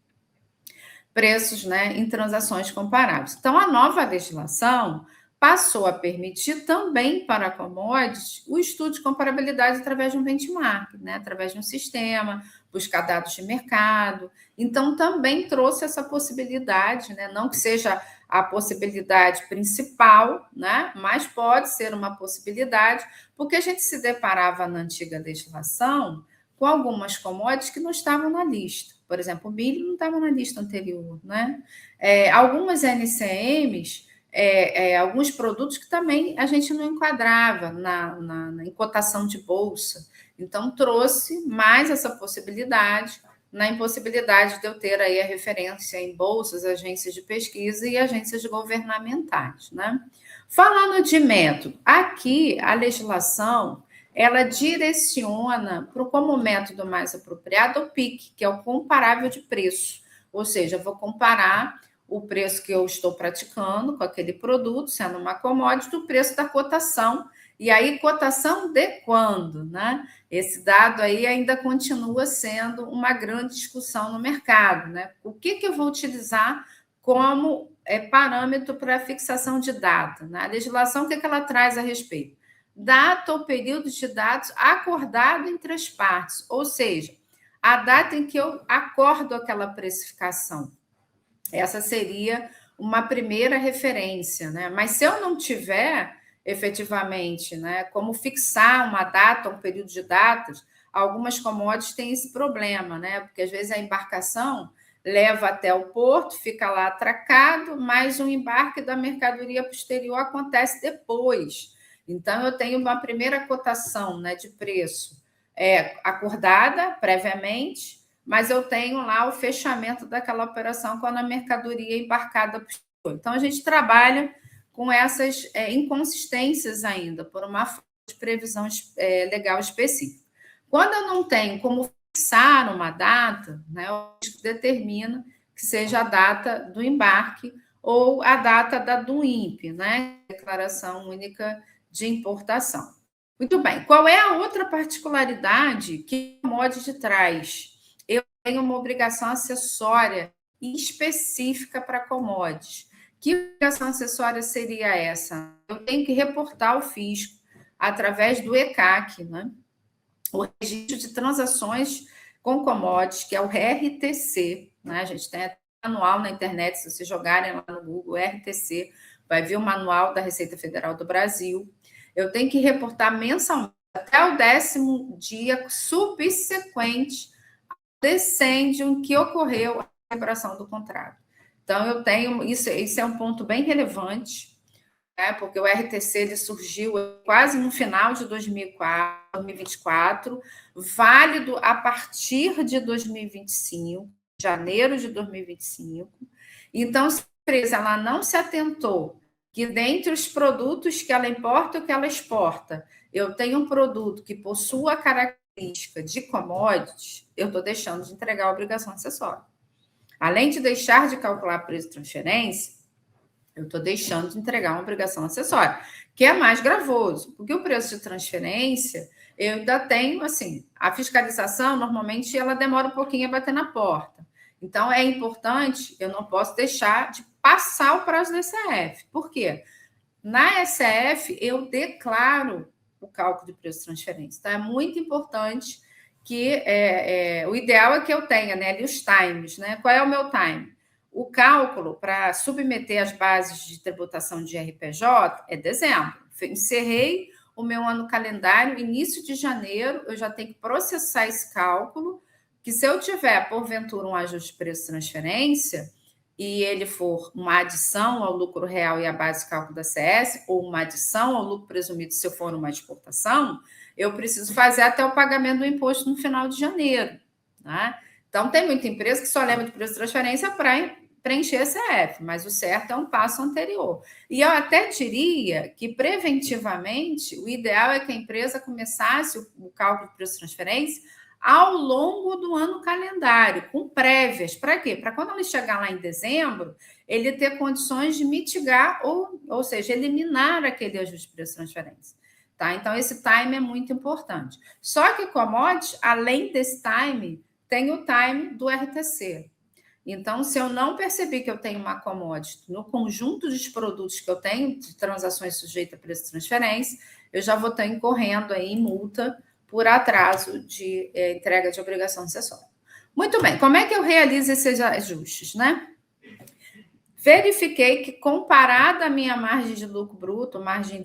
preços, né, em transações comparáveis. Então, a nova legislação passou a permitir também para commodities o estudo de comparabilidade através de um benchmark, né, através de um sistema, buscar dados de mercado. Então, também trouxe essa possibilidade, né, não que seja a possibilidade principal, né, mas pode ser uma possibilidade, porque a gente se deparava na antiga legislação com algumas commodities que não estavam na lista. Por exemplo, o milho não estava na lista anterior, né? Algumas NCMs, alguns produtos que também a gente não enquadrava em cotação de bolsa. Então, trouxe mais essa possibilidade, na impossibilidade de eu ter aí a referência em bolsas, agências de pesquisa e agências governamentais, né? Falando de método, aqui a legislação ela direciona para como método mais apropriado o PIC, que é o comparável de preço. Ou seja, eu vou comparar o preço que eu estou praticando com aquele produto, sendo uma commodity, o preço da cotação. E aí, cotação de quando, né? Esse dado aí ainda continua sendo uma grande discussão no mercado, né? O que eu vou utilizar como parâmetro para fixação de data? Né? A legislação, o que ela traz a respeito? Data ou período de dados acordado entre as partes, ou seja, a data em que eu acordo aquela precificação. Essa seria uma primeira referência, né? Mas se eu não tiver efetivamente, né, como fixar uma data, um período de datas, algumas commodities têm esse problema, né? Porque às vezes a embarcação leva até o porto, fica lá atracado, mas o embarque da mercadoria posterior acontece depois. Então, eu tenho uma primeira cotação, né, de preço acordada previamente, mas eu tenho lá o fechamento daquela operação quando a mercadoria é embarcada posterior. Então, a gente trabalha com essas inconsistências ainda, por uma falta de previsão legal específica. Quando eu não tenho como fixar uma data, né, o risco determina que seja a data do embarque ou a data do INPE, né, Declaração Única de Importação. Muito bem. Qual é a outra particularidade que a commodity traz? Eu tenho uma obrigação acessória específica para commodities. Que obrigação acessória seria essa? Eu tenho que reportar ao fisco através do ECAC, né? O Registro de Transações com Commodities, que é o RTC, né? A gente tem manual na internet, se vocês jogarem lá no Google, RTC, vai ver o manual da Receita Federal do Brasil. Eu tenho que reportar mensalmente até o 10º dia subsequente ao decêndio em que ocorreu a celebração do contrato. Então, eu tenho, isso é um ponto bem relevante, né, porque o RTC ele surgiu quase no final de 2024, válido a partir de 2025, janeiro de 2025. Então, se a empresa ela não se atentou que dentre os produtos que ela importa ou que ela exporta, eu tenho um produto que possua a característica de commodities, eu estou deixando de entregar a obrigação acessória. Além de deixar de calcular preço de transferência, eu estou deixando de entregar uma obrigação acessória, que é mais gravoso, porque o preço de transferência, eu ainda tenho, assim, a fiscalização, normalmente, ela demora um pouquinho a bater na porta. Então, é importante, eu não posso deixar de passar o prazo da ECF. Por quê? Na ECF, eu declaro o cálculo de preço de transferência. Então, é muito importante que o ideal é que eu tenha, né, ali os times, né? Qual é o meu time? O cálculo para submeter as bases de tributação de RPJ é dezembro. Encerrei o meu ano calendário, início de janeiro, eu já tenho que processar esse cálculo, que se eu tiver, porventura, um ajuste de preço de transferência, e ele for uma adição ao lucro real e à base de cálculo da CS, ou uma adição ao lucro presumido se eu for uma exportação, eu preciso fazer até o pagamento do imposto no final de janeiro. Né? Então, tem muita empresa que só lembra de preço de transferência para preencher a CF, mas o certo é um passo anterior. E eu até diria que, preventivamente, o ideal é que a empresa começasse o cálculo de preço de transferência ao longo do ano calendário, com prévias. Para quê? Para quando ele chegar lá em dezembro, ele ter condições de mitigar, ou seja, eliminar aquele ajuste de preço de transferência. Tá? Então, esse time é muito importante. Só que commodities, além desse time, tem o time do RTC. Então, se eu não perceber que eu tenho uma commodity no conjunto dos produtos que eu tenho, de transações sujeitas a preço de transferência, eu já vou estar incorrendo aí em multa por atraso de entrega de obrigação acessória. Muito bem, como é que eu realizo esses ajustes, né? Verifiquei que, comparada à minha margem de lucro bruto, margem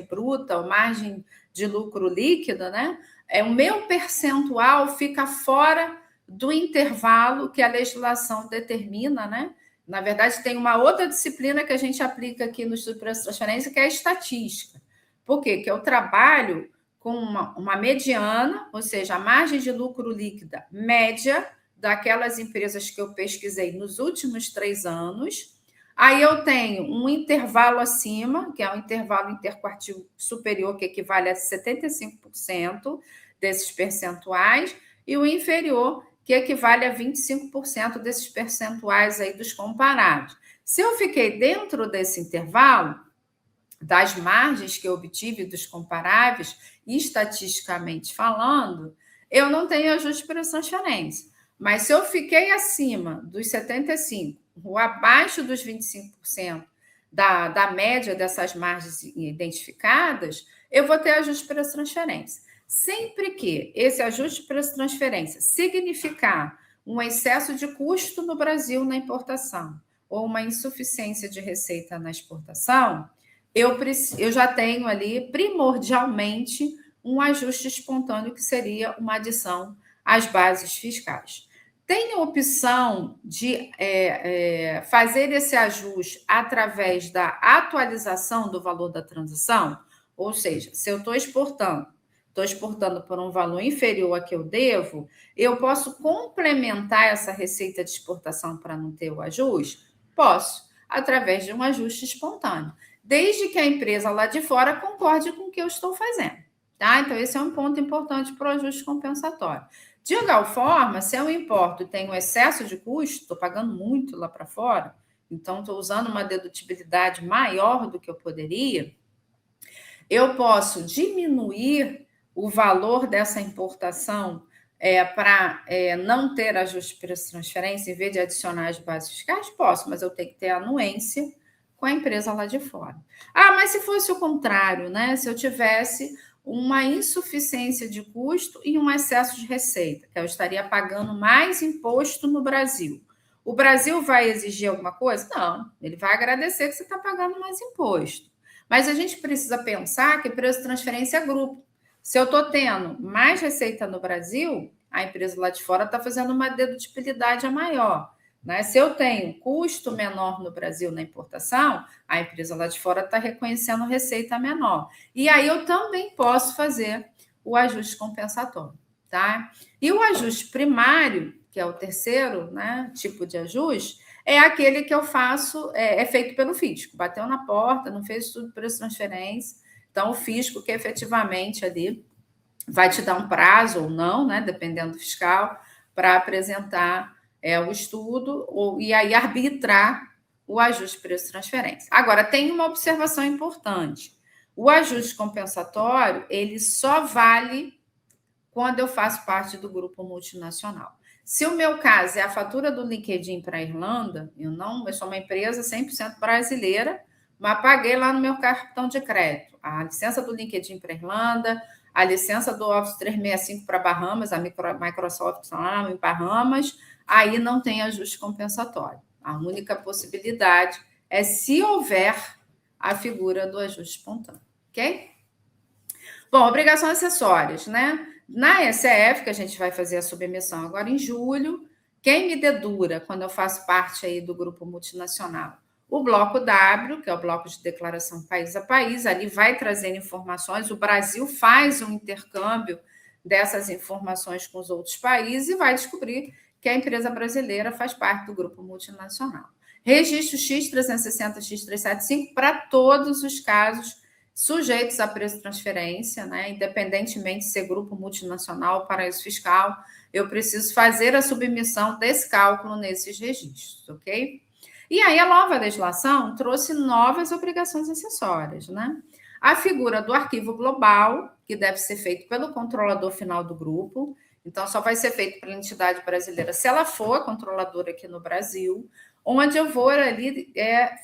bruta ou margem de lucro líquida, né? O meu percentual fica fora do intervalo que a legislação determina, né? Na verdade, tem uma outra disciplina que a gente aplica aqui no estudo de preço de transferência, que é a estatística. Por quê? Que eu trabalho com uma mediana, ou seja, a margem de lucro líquida média daquelas empresas que eu pesquisei nos últimos 3 anos. Aí eu tenho um intervalo acima, que é o intervalo interquartil superior, que equivale a 75% desses percentuais, e o inferior, que equivale a 25% desses percentuais aí dos comparados. Se eu fiquei dentro desse intervalo, das margens que eu obtive dos comparáveis, estatisticamente falando, eu não tenho ajuste para transferência. Mas se eu fiquei acima dos 75% ou abaixo dos 25% da média dessas margens identificadas, eu vou ter ajuste para transferência. Sempre que esse ajuste para transferência significar um excesso de custo no Brasil na importação ou uma insuficiência de receita na exportação, eu já tenho ali, primordialmente, um ajuste espontâneo, que seria uma adição às bases fiscais. tem a opção de fazer esse ajuste através da atualização do valor da transação? Ou seja, se eu estou exportando por um valor inferior a que eu devo, eu posso complementar essa receita de exportação para não ter o ajuste? Posso, através de um ajuste espontâneo, desde que a empresa lá de fora concorde com o que eu estou fazendo. Tá? Então, esse é um ponto importante para o ajuste compensatório. De igual forma, se eu importo e tenho excesso de custo, estou pagando muito lá para fora, então estou usando uma dedutibilidade maior do que eu poderia, eu posso diminuir o valor dessa importação para não ter ajuste de preço de transferência, em vez de adicionar as bases fiscais? Posso, mas eu tenho que ter anuência com a empresa lá de fora. Ah, mas se fosse o contrário, né? Se eu tivesse uma insuficiência de custo e um excesso de receita, que eu estaria pagando mais imposto no Brasil. O Brasil vai exigir alguma coisa? Não, ele vai agradecer que você está pagando mais imposto. Mas a gente precisa pensar que preço de transferência é grupo. Se eu estou tendo mais receita no Brasil, a empresa lá de fora está fazendo uma dedutibilidade maior. Né? Se eu tenho custo menor no Brasil na importação, a empresa lá de fora está reconhecendo receita menor. E aí eu também posso fazer o ajuste compensatório. Tá? E o ajuste primário, que é o terceiro, né, tipo de ajuste, é aquele que eu faço, é feito pelo fisco. Bateu na porta, não fez estudo de preço de transferência. Então, o fisco que efetivamente ali vai te dar um prazo ou não, né, dependendo do fiscal, para apresentar o estudo e aí arbitrar o ajuste de preço de transferência. Agora, tem uma observação importante. O ajuste compensatório, ele só vale quando eu faço parte do grupo multinacional. Se o meu caso é a fatura do LinkedIn para a Irlanda, eu sou uma empresa 100% brasileira, mas paguei lá no meu cartão de crédito a licença do LinkedIn para a Irlanda, a licença do Office 365 para Bahamas, a Microsoft lá em Bahamas, aí não tem ajuste compensatório. A única possibilidade é se houver a figura do ajuste espontâneo, ok? Bom, obrigações acessórias, né? Na ECF, que a gente vai fazer a submissão agora em julho, quem me dedura quando eu faço parte aí do grupo multinacional? O bloco W, que é o bloco de declaração país a país, ali vai trazer informações, o Brasil faz um intercâmbio dessas informações com os outros países e vai descobrir que a empresa brasileira faz parte do grupo multinacional. Registro X360, X375 para todos os casos sujeitos a preço de transferência, né? Independentemente de ser grupo multinacional, paraíso fiscal, eu preciso fazer a submissão desse cálculo nesses registros, ok? E aí a nova legislação trouxe novas obrigações acessórias, né? A figura do arquivo global, que deve ser feito pelo controlador final do grupo, então só vai ser feito pela entidade brasileira se ela for a controladora aqui no Brasil, onde eu vou ali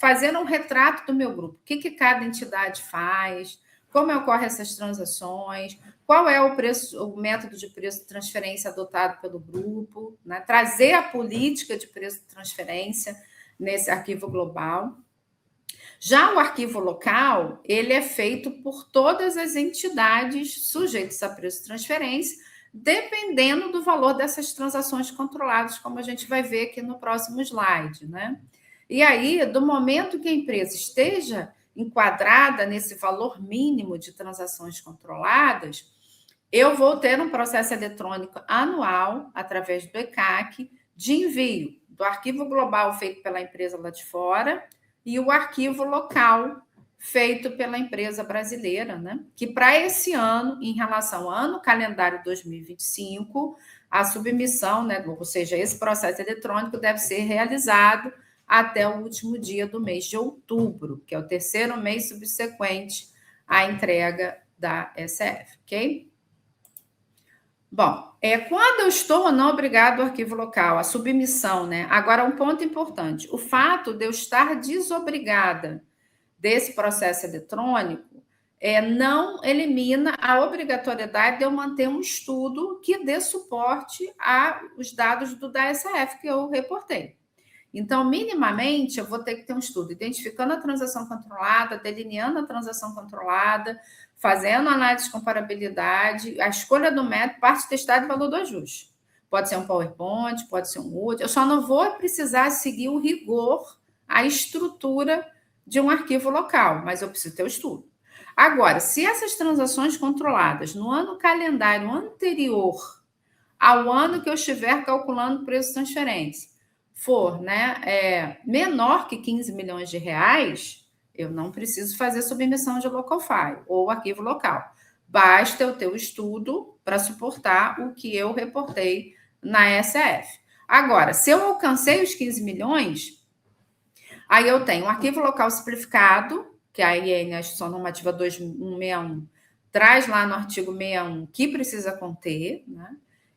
fazer um retrato do meu grupo. O que cada entidade faz, como ocorrem essas transações, qual é o método de preço de transferência adotado pelo grupo, né? Trazer a política de preço de transferência nesse arquivo global. Já o arquivo local, ele é feito por todas as entidades sujeitas a preço de transferência, dependendo do valor dessas transações controladas, como a gente vai ver aqui no próximo slide, né? E aí, do momento que a empresa esteja enquadrada nesse valor mínimo de transações controladas, eu vou ter um processo eletrônico anual, através do ECAC, de envio do arquivo global feito pela empresa lá de fora e o arquivo local feito pela empresa brasileira, né? Que para esse ano, em relação ao ano calendário 2025, a submissão, né? Ou seja, esse processo eletrônico deve ser realizado até o último dia do mês de outubro, que é o terceiro mês subsequente à entrega da ECF, ok? Bom, quando eu estou ou não obrigado ao arquivo local, a submissão, né? Agora, um ponto importante: o fato de eu estar desobrigada desse processo eletrônico não elimina a obrigatoriedade de eu manter um estudo que dê suporte aos dados do DSF que eu reportei. Então, minimamente, eu vou ter que ter um estudo identificando a transação controlada, delineando a transação controlada, fazendo análise de comparabilidade, a escolha do método, parte testada e valor do ajuste. pode ser um PowerPoint, pode ser um Word, eu só não vou precisar seguir o rigor, a estrutura de um arquivo local, mas eu preciso ter o estudo. Agora, se essas transações controladas no ano calendário anterior ao ano que eu estiver calculando o preço de transferência for, né, menor que 15 milhões de reais, eu não preciso fazer submissão de local file ou arquivo local. Basta eu ter o estudo para suportar o que eu reportei na SF. Agora, se eu alcancei os 15 milhões, aí eu tenho um arquivo local simplificado, que a IN, a Instituição Normativa 2161, traz lá no artigo 61 que precisa conter, né?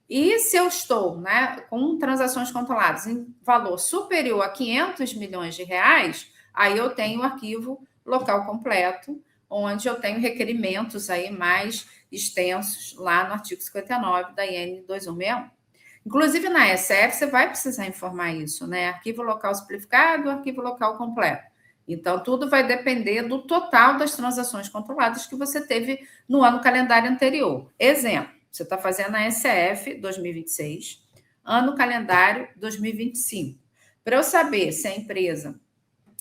E se eu estou, né, com transações controladas em valor superior a 500 milhões de reais, aí eu tenho o arquivo local completo, onde eu tenho requerimentos aí mais extensos lá no artigo 59 da IN 2161. Inclusive, na SF, você vai precisar informar isso, né? Arquivo local simplificado, arquivo local completo. Então, tudo vai depender do total das transações controladas que você teve no ano calendário anterior. Exemplo, você está fazendo a SF 2026, ano calendário 2025. Para eu saber se a empresa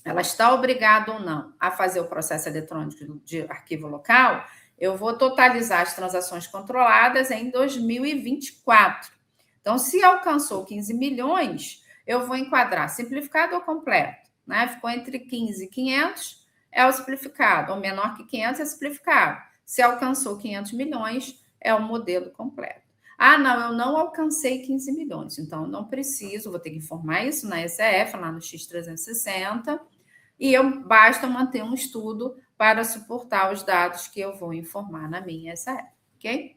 ela está obrigada ou não a fazer o processo eletrônico de arquivo local, eu vou totalizar as transações controladas em 2024. Então, se alcançou 15 milhões, eu vou enquadrar simplificado ou completo, né? Ficou entre 15 e 500, é o simplificado, ou menor que 500 é simplificado. Se alcançou 500 milhões, é o modelo completo. Ah, não, eu não alcancei 15 milhões, então eu não preciso, vou ter que informar isso na SF, lá no X360, e basta manter um estudo para suportar os dados que eu vou informar na minha SF, ok?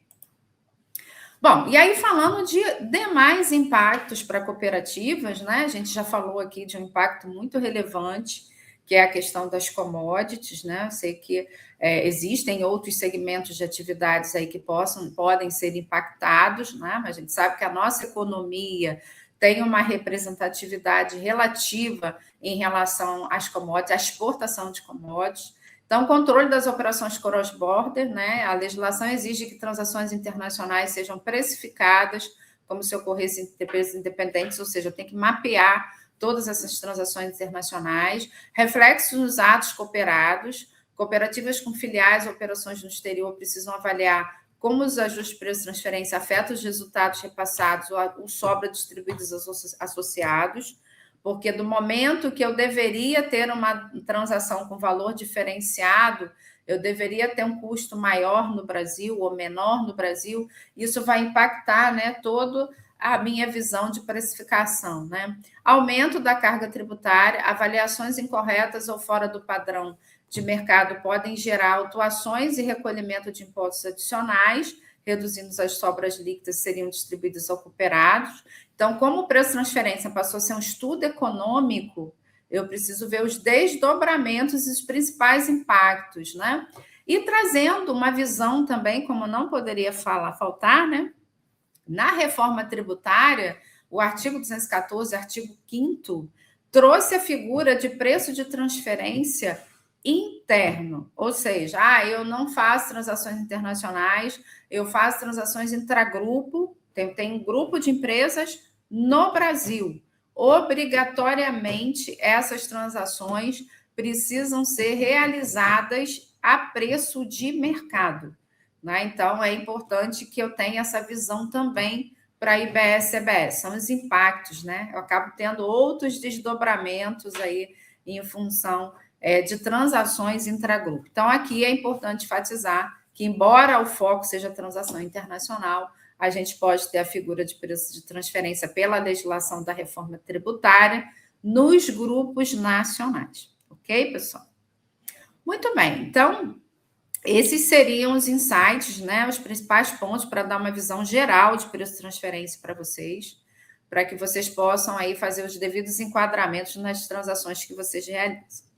Bom, e aí falando de demais impactos para cooperativas, né? A gente já falou aqui de um impacto muito relevante, que é a questão das commodities, né? Eu sei que existem outros segmentos de atividades aí que podem ser impactados, né? Mas a gente sabe que a nossa economia tem uma representatividade relativa em relação às commodities, à exportação de commodities. Então, controle das operações cross-border, né? A legislação exige que transações internacionais sejam precificadas como se ocorressem empresas independentes, ou seja, eu tenho que mapear todas essas transações internacionais, reflexos nos atos cooperados, cooperativas com filiais ou operações no exterior precisam avaliar como os ajustes de preço de transferência afetam os resultados repassados ou sobra distribuídos aos associados, porque do momento que eu deveria ter uma transação com valor diferenciado, eu deveria ter um custo maior no Brasil ou menor no Brasil, isso vai impactar, né, toda a minha visão de precificação, né? Aumento da carga tributária, avaliações incorretas ou fora do padrão de mercado podem gerar autuações e recolhimento de impostos adicionais, reduzindo as sobras líquidas que seriam distribuídas aos cooperados. Então, como o preço de transferência passou a ser um estudo econômico, eu preciso ver os desdobramentos e os principais impactos, né? E trazendo uma visão também, como não poderia faltar, né? Na reforma tributária, o artigo 214, artigo 5º, trouxe a figura de preço de transferência interno, ou seja, eu não faço transações internacionais, eu faço transações intragrupo, tem um grupo de empresas no Brasil. Obrigatoriamente, essas transações precisam ser realizadas a preço de mercado, né? Então, é importante que eu tenha essa visão também para a IBS e CBS, são os impactos, né? Eu acabo tendo outros desdobramentos aí em função de transações intragrupo. Então, aqui é importante enfatizar que, embora o foco seja a transação internacional, a gente pode ter a figura de preço de transferência pela legislação da reforma tributária nos grupos nacionais. Ok, pessoal? Muito bem. Então, esses seriam os insights, né, os principais pontos para dar uma visão geral de preço de transferência para vocês, para que vocês possam aí fazer os devidos enquadramentos nas transações que vocês realizam.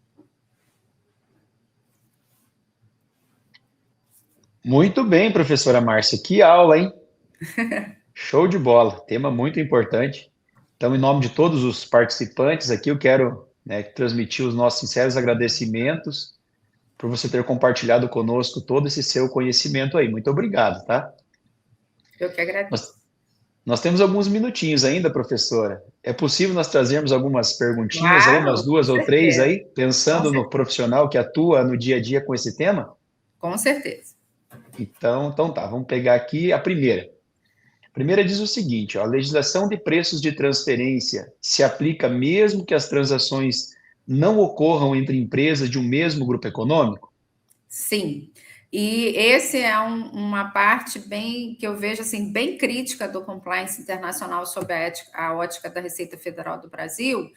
Muito bem, professora Márcia, que aula, hein? Show de bola, tema muito importante. Então, em nome de todos os participantes aqui, eu quero, né, transmitir os nossos sinceros agradecimentos por você ter compartilhado conosco todo esse seu conhecimento aí. Muito obrigado, tá? Eu que agradeço. Nós temos alguns minutinhos ainda, professora. É possível nós trazermos algumas perguntinhas aí, umas Claro, com duas ou três certeza, aí, com pensando no certeza, profissional que atua no dia a dia com esse tema? com certeza. Então tá, vamos pegar aqui a primeira. A primeira diz o seguinte, ó, a legislação de preços de transferência se aplica mesmo que as transações não ocorram entre empresas de um mesmo grupo econômico? Sim. E esse é uma parte bem que eu vejo assim bem crítica do compliance internacional sob a ótica da Receita Federal do Brasil,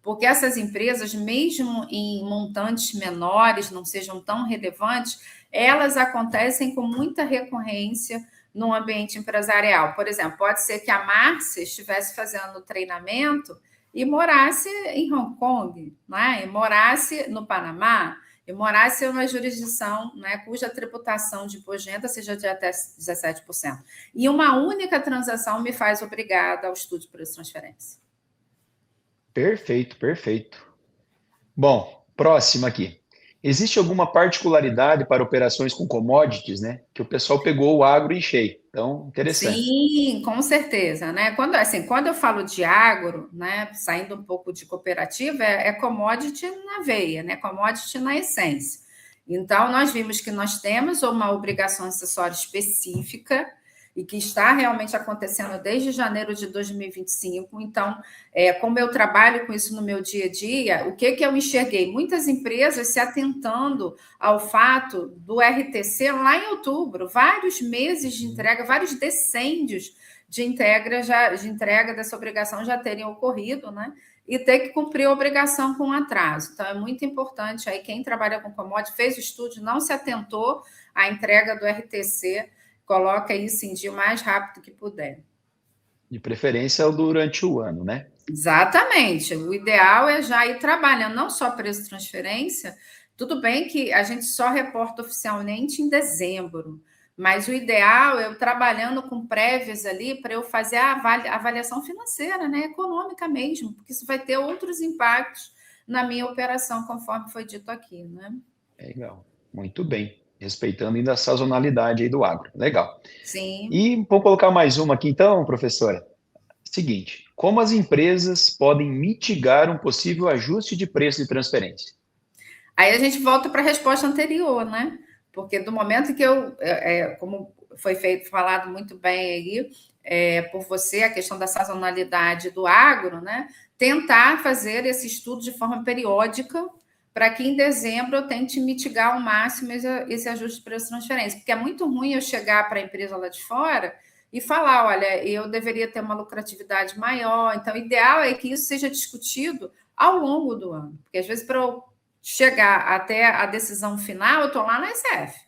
porque essas empresas, mesmo em montantes menores, não sejam tão relevantes, elas acontecem com muita recorrência no ambiente empresarial. Por exemplo, pode ser que a Márcia estivesse fazendo treinamento e morasse em Hong Kong, né? E morasse no Panamá, e morasse em uma jurisdição, né, cuja tributação de imposto de renda seja de até 17%. E uma única transação me faz obrigada ao estudo de preço de transferência. Perfeito, perfeito. Bom, próxima aqui. Existe alguma particularidade para operações com commodities, né? Que o pessoal pegou o agro em cheio. Então, interessante. Sim, com certeza, né? Quando eu falo de agro, né, saindo um pouco de cooperativa, é commodity na veia, né? Commodity na essência. Então, nós vimos que nós temos uma obrigação acessória específica e que está realmente acontecendo desde janeiro de 2025. Então, como eu trabalho com isso no meu dia a dia, o que eu enxerguei? Muitas empresas se atentando ao fato do RTC lá em outubro, vários meses de entrega, vários decênios de entrega dessa obrigação já terem ocorrido, né? E ter que cumprir a obrigação com atraso. Então, é muito importante aí, quem trabalha com commodity, fez o estudo, não se atentou à entrega do RTC, coloca isso em dia o mais rápido que puder. De preferência durante o ano, né? Exatamente. O ideal é já ir trabalhando, não só preço de transferência. Tudo bem que a gente só reporta oficialmente em dezembro, mas o ideal é eu trabalhando com prévias ali para eu fazer a avaliação financeira, né? Econômica mesmo, porque isso vai ter outros impactos na minha operação, conforme foi dito aqui, né? Legal. Muito bem. Respeitando ainda a sazonalidade aí do agro. Legal. Sim. E vamos colocar mais uma aqui então, professora. Seguinte, como as empresas podem mitigar um possível ajuste de preço de transferência? Aí a gente volta para a resposta anterior, né? Porque do momento que como foi falado muito bem aí por você, a questão da sazonalidade do agro, né? Tentar fazer esse estudo de forma periódica para que em dezembro eu tente mitigar ao máximo esse ajuste de preço de transferência. Porque é muito ruim eu chegar para a empresa lá de fora e falar, olha, eu deveria ter uma lucratividade maior. Então, o ideal é que isso seja discutido ao longo do ano. Porque às vezes para eu chegar até a decisão final, eu estou lá na SF,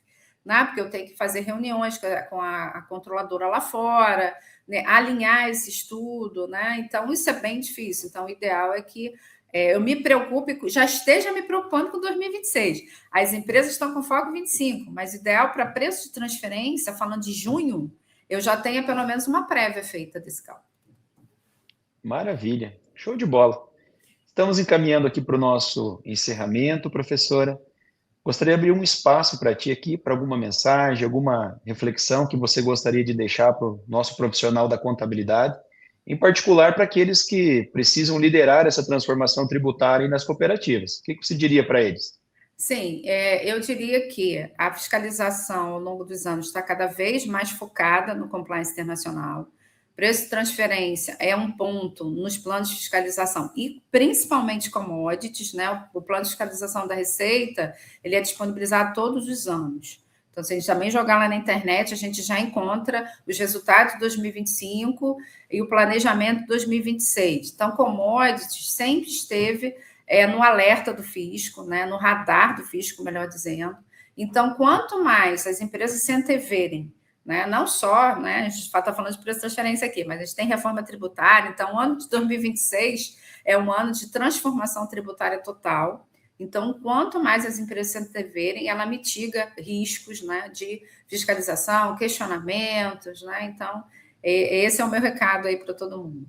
né? Porque eu tenho que fazer reuniões com a controladora lá fora, né? Alinhar esse estudo, né? Então, isso é bem difícil. Então, o ideal é que eu me preocupe, já esteja me preocupando com 2026. As empresas estão com foco 25, mas o ideal para preço de transferência, falando de junho, eu já tenha pelo menos uma prévia feita desse cálculo. Maravilha. Show de bola. Estamos encaminhando aqui para o nosso encerramento, professora. Gostaria de abrir um espaço para ti aqui, para alguma mensagem, alguma reflexão que você gostaria de deixar para o nosso profissional da contabilidade, em particular para aqueles que precisam liderar essa transformação tributária nas cooperativas. O que você diria para eles? Sim, eu diria que a fiscalização ao longo dos anos está cada vez mais focada no compliance internacional. Preço de transferência é um ponto nos planos de fiscalização e principalmente commodities, né? O plano de fiscalização da Receita, ele é disponibilizado todos os anos. Então, se a gente também jogar lá na internet, a gente já encontra os resultados de 2025 e o planejamento de 2026. Então, commodities sempre esteve no alerta do fisco, né, no radar do fisco, melhor dizendo. Então, quanto mais as empresas se anteverem, né, não só, né, a gente está falando de preço de transferência aqui, mas a gente tem reforma tributária, então o ano de 2026 é um ano de transformação tributária total. Então, quanto mais as empresas se anteverem, ela mitiga riscos, né, de fiscalização, questionamentos, né? Então, esse é o meu recado aí para todo mundo.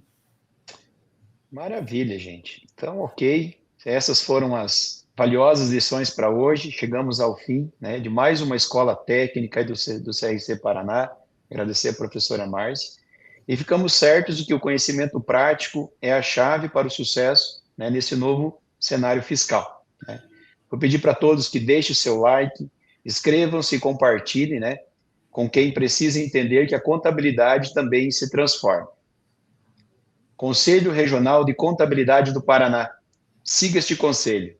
Maravilha, gente. Então, ok. Essas foram as valiosas lições para hoje. Chegamos ao fim, né, de mais uma escola técnica do CRC Paraná. Agradecer a professora Márcia. E ficamos certos de que o conhecimento prático é a chave para o sucesso, né, nesse novo cenário fiscal, né? Vou pedir para todos que deixem o seu like, inscrevam-se e compartilhem, né, com quem precisa entender que a contabilidade também se transforma. Conselho Regional de Contabilidade do Paraná. Siga este conselho.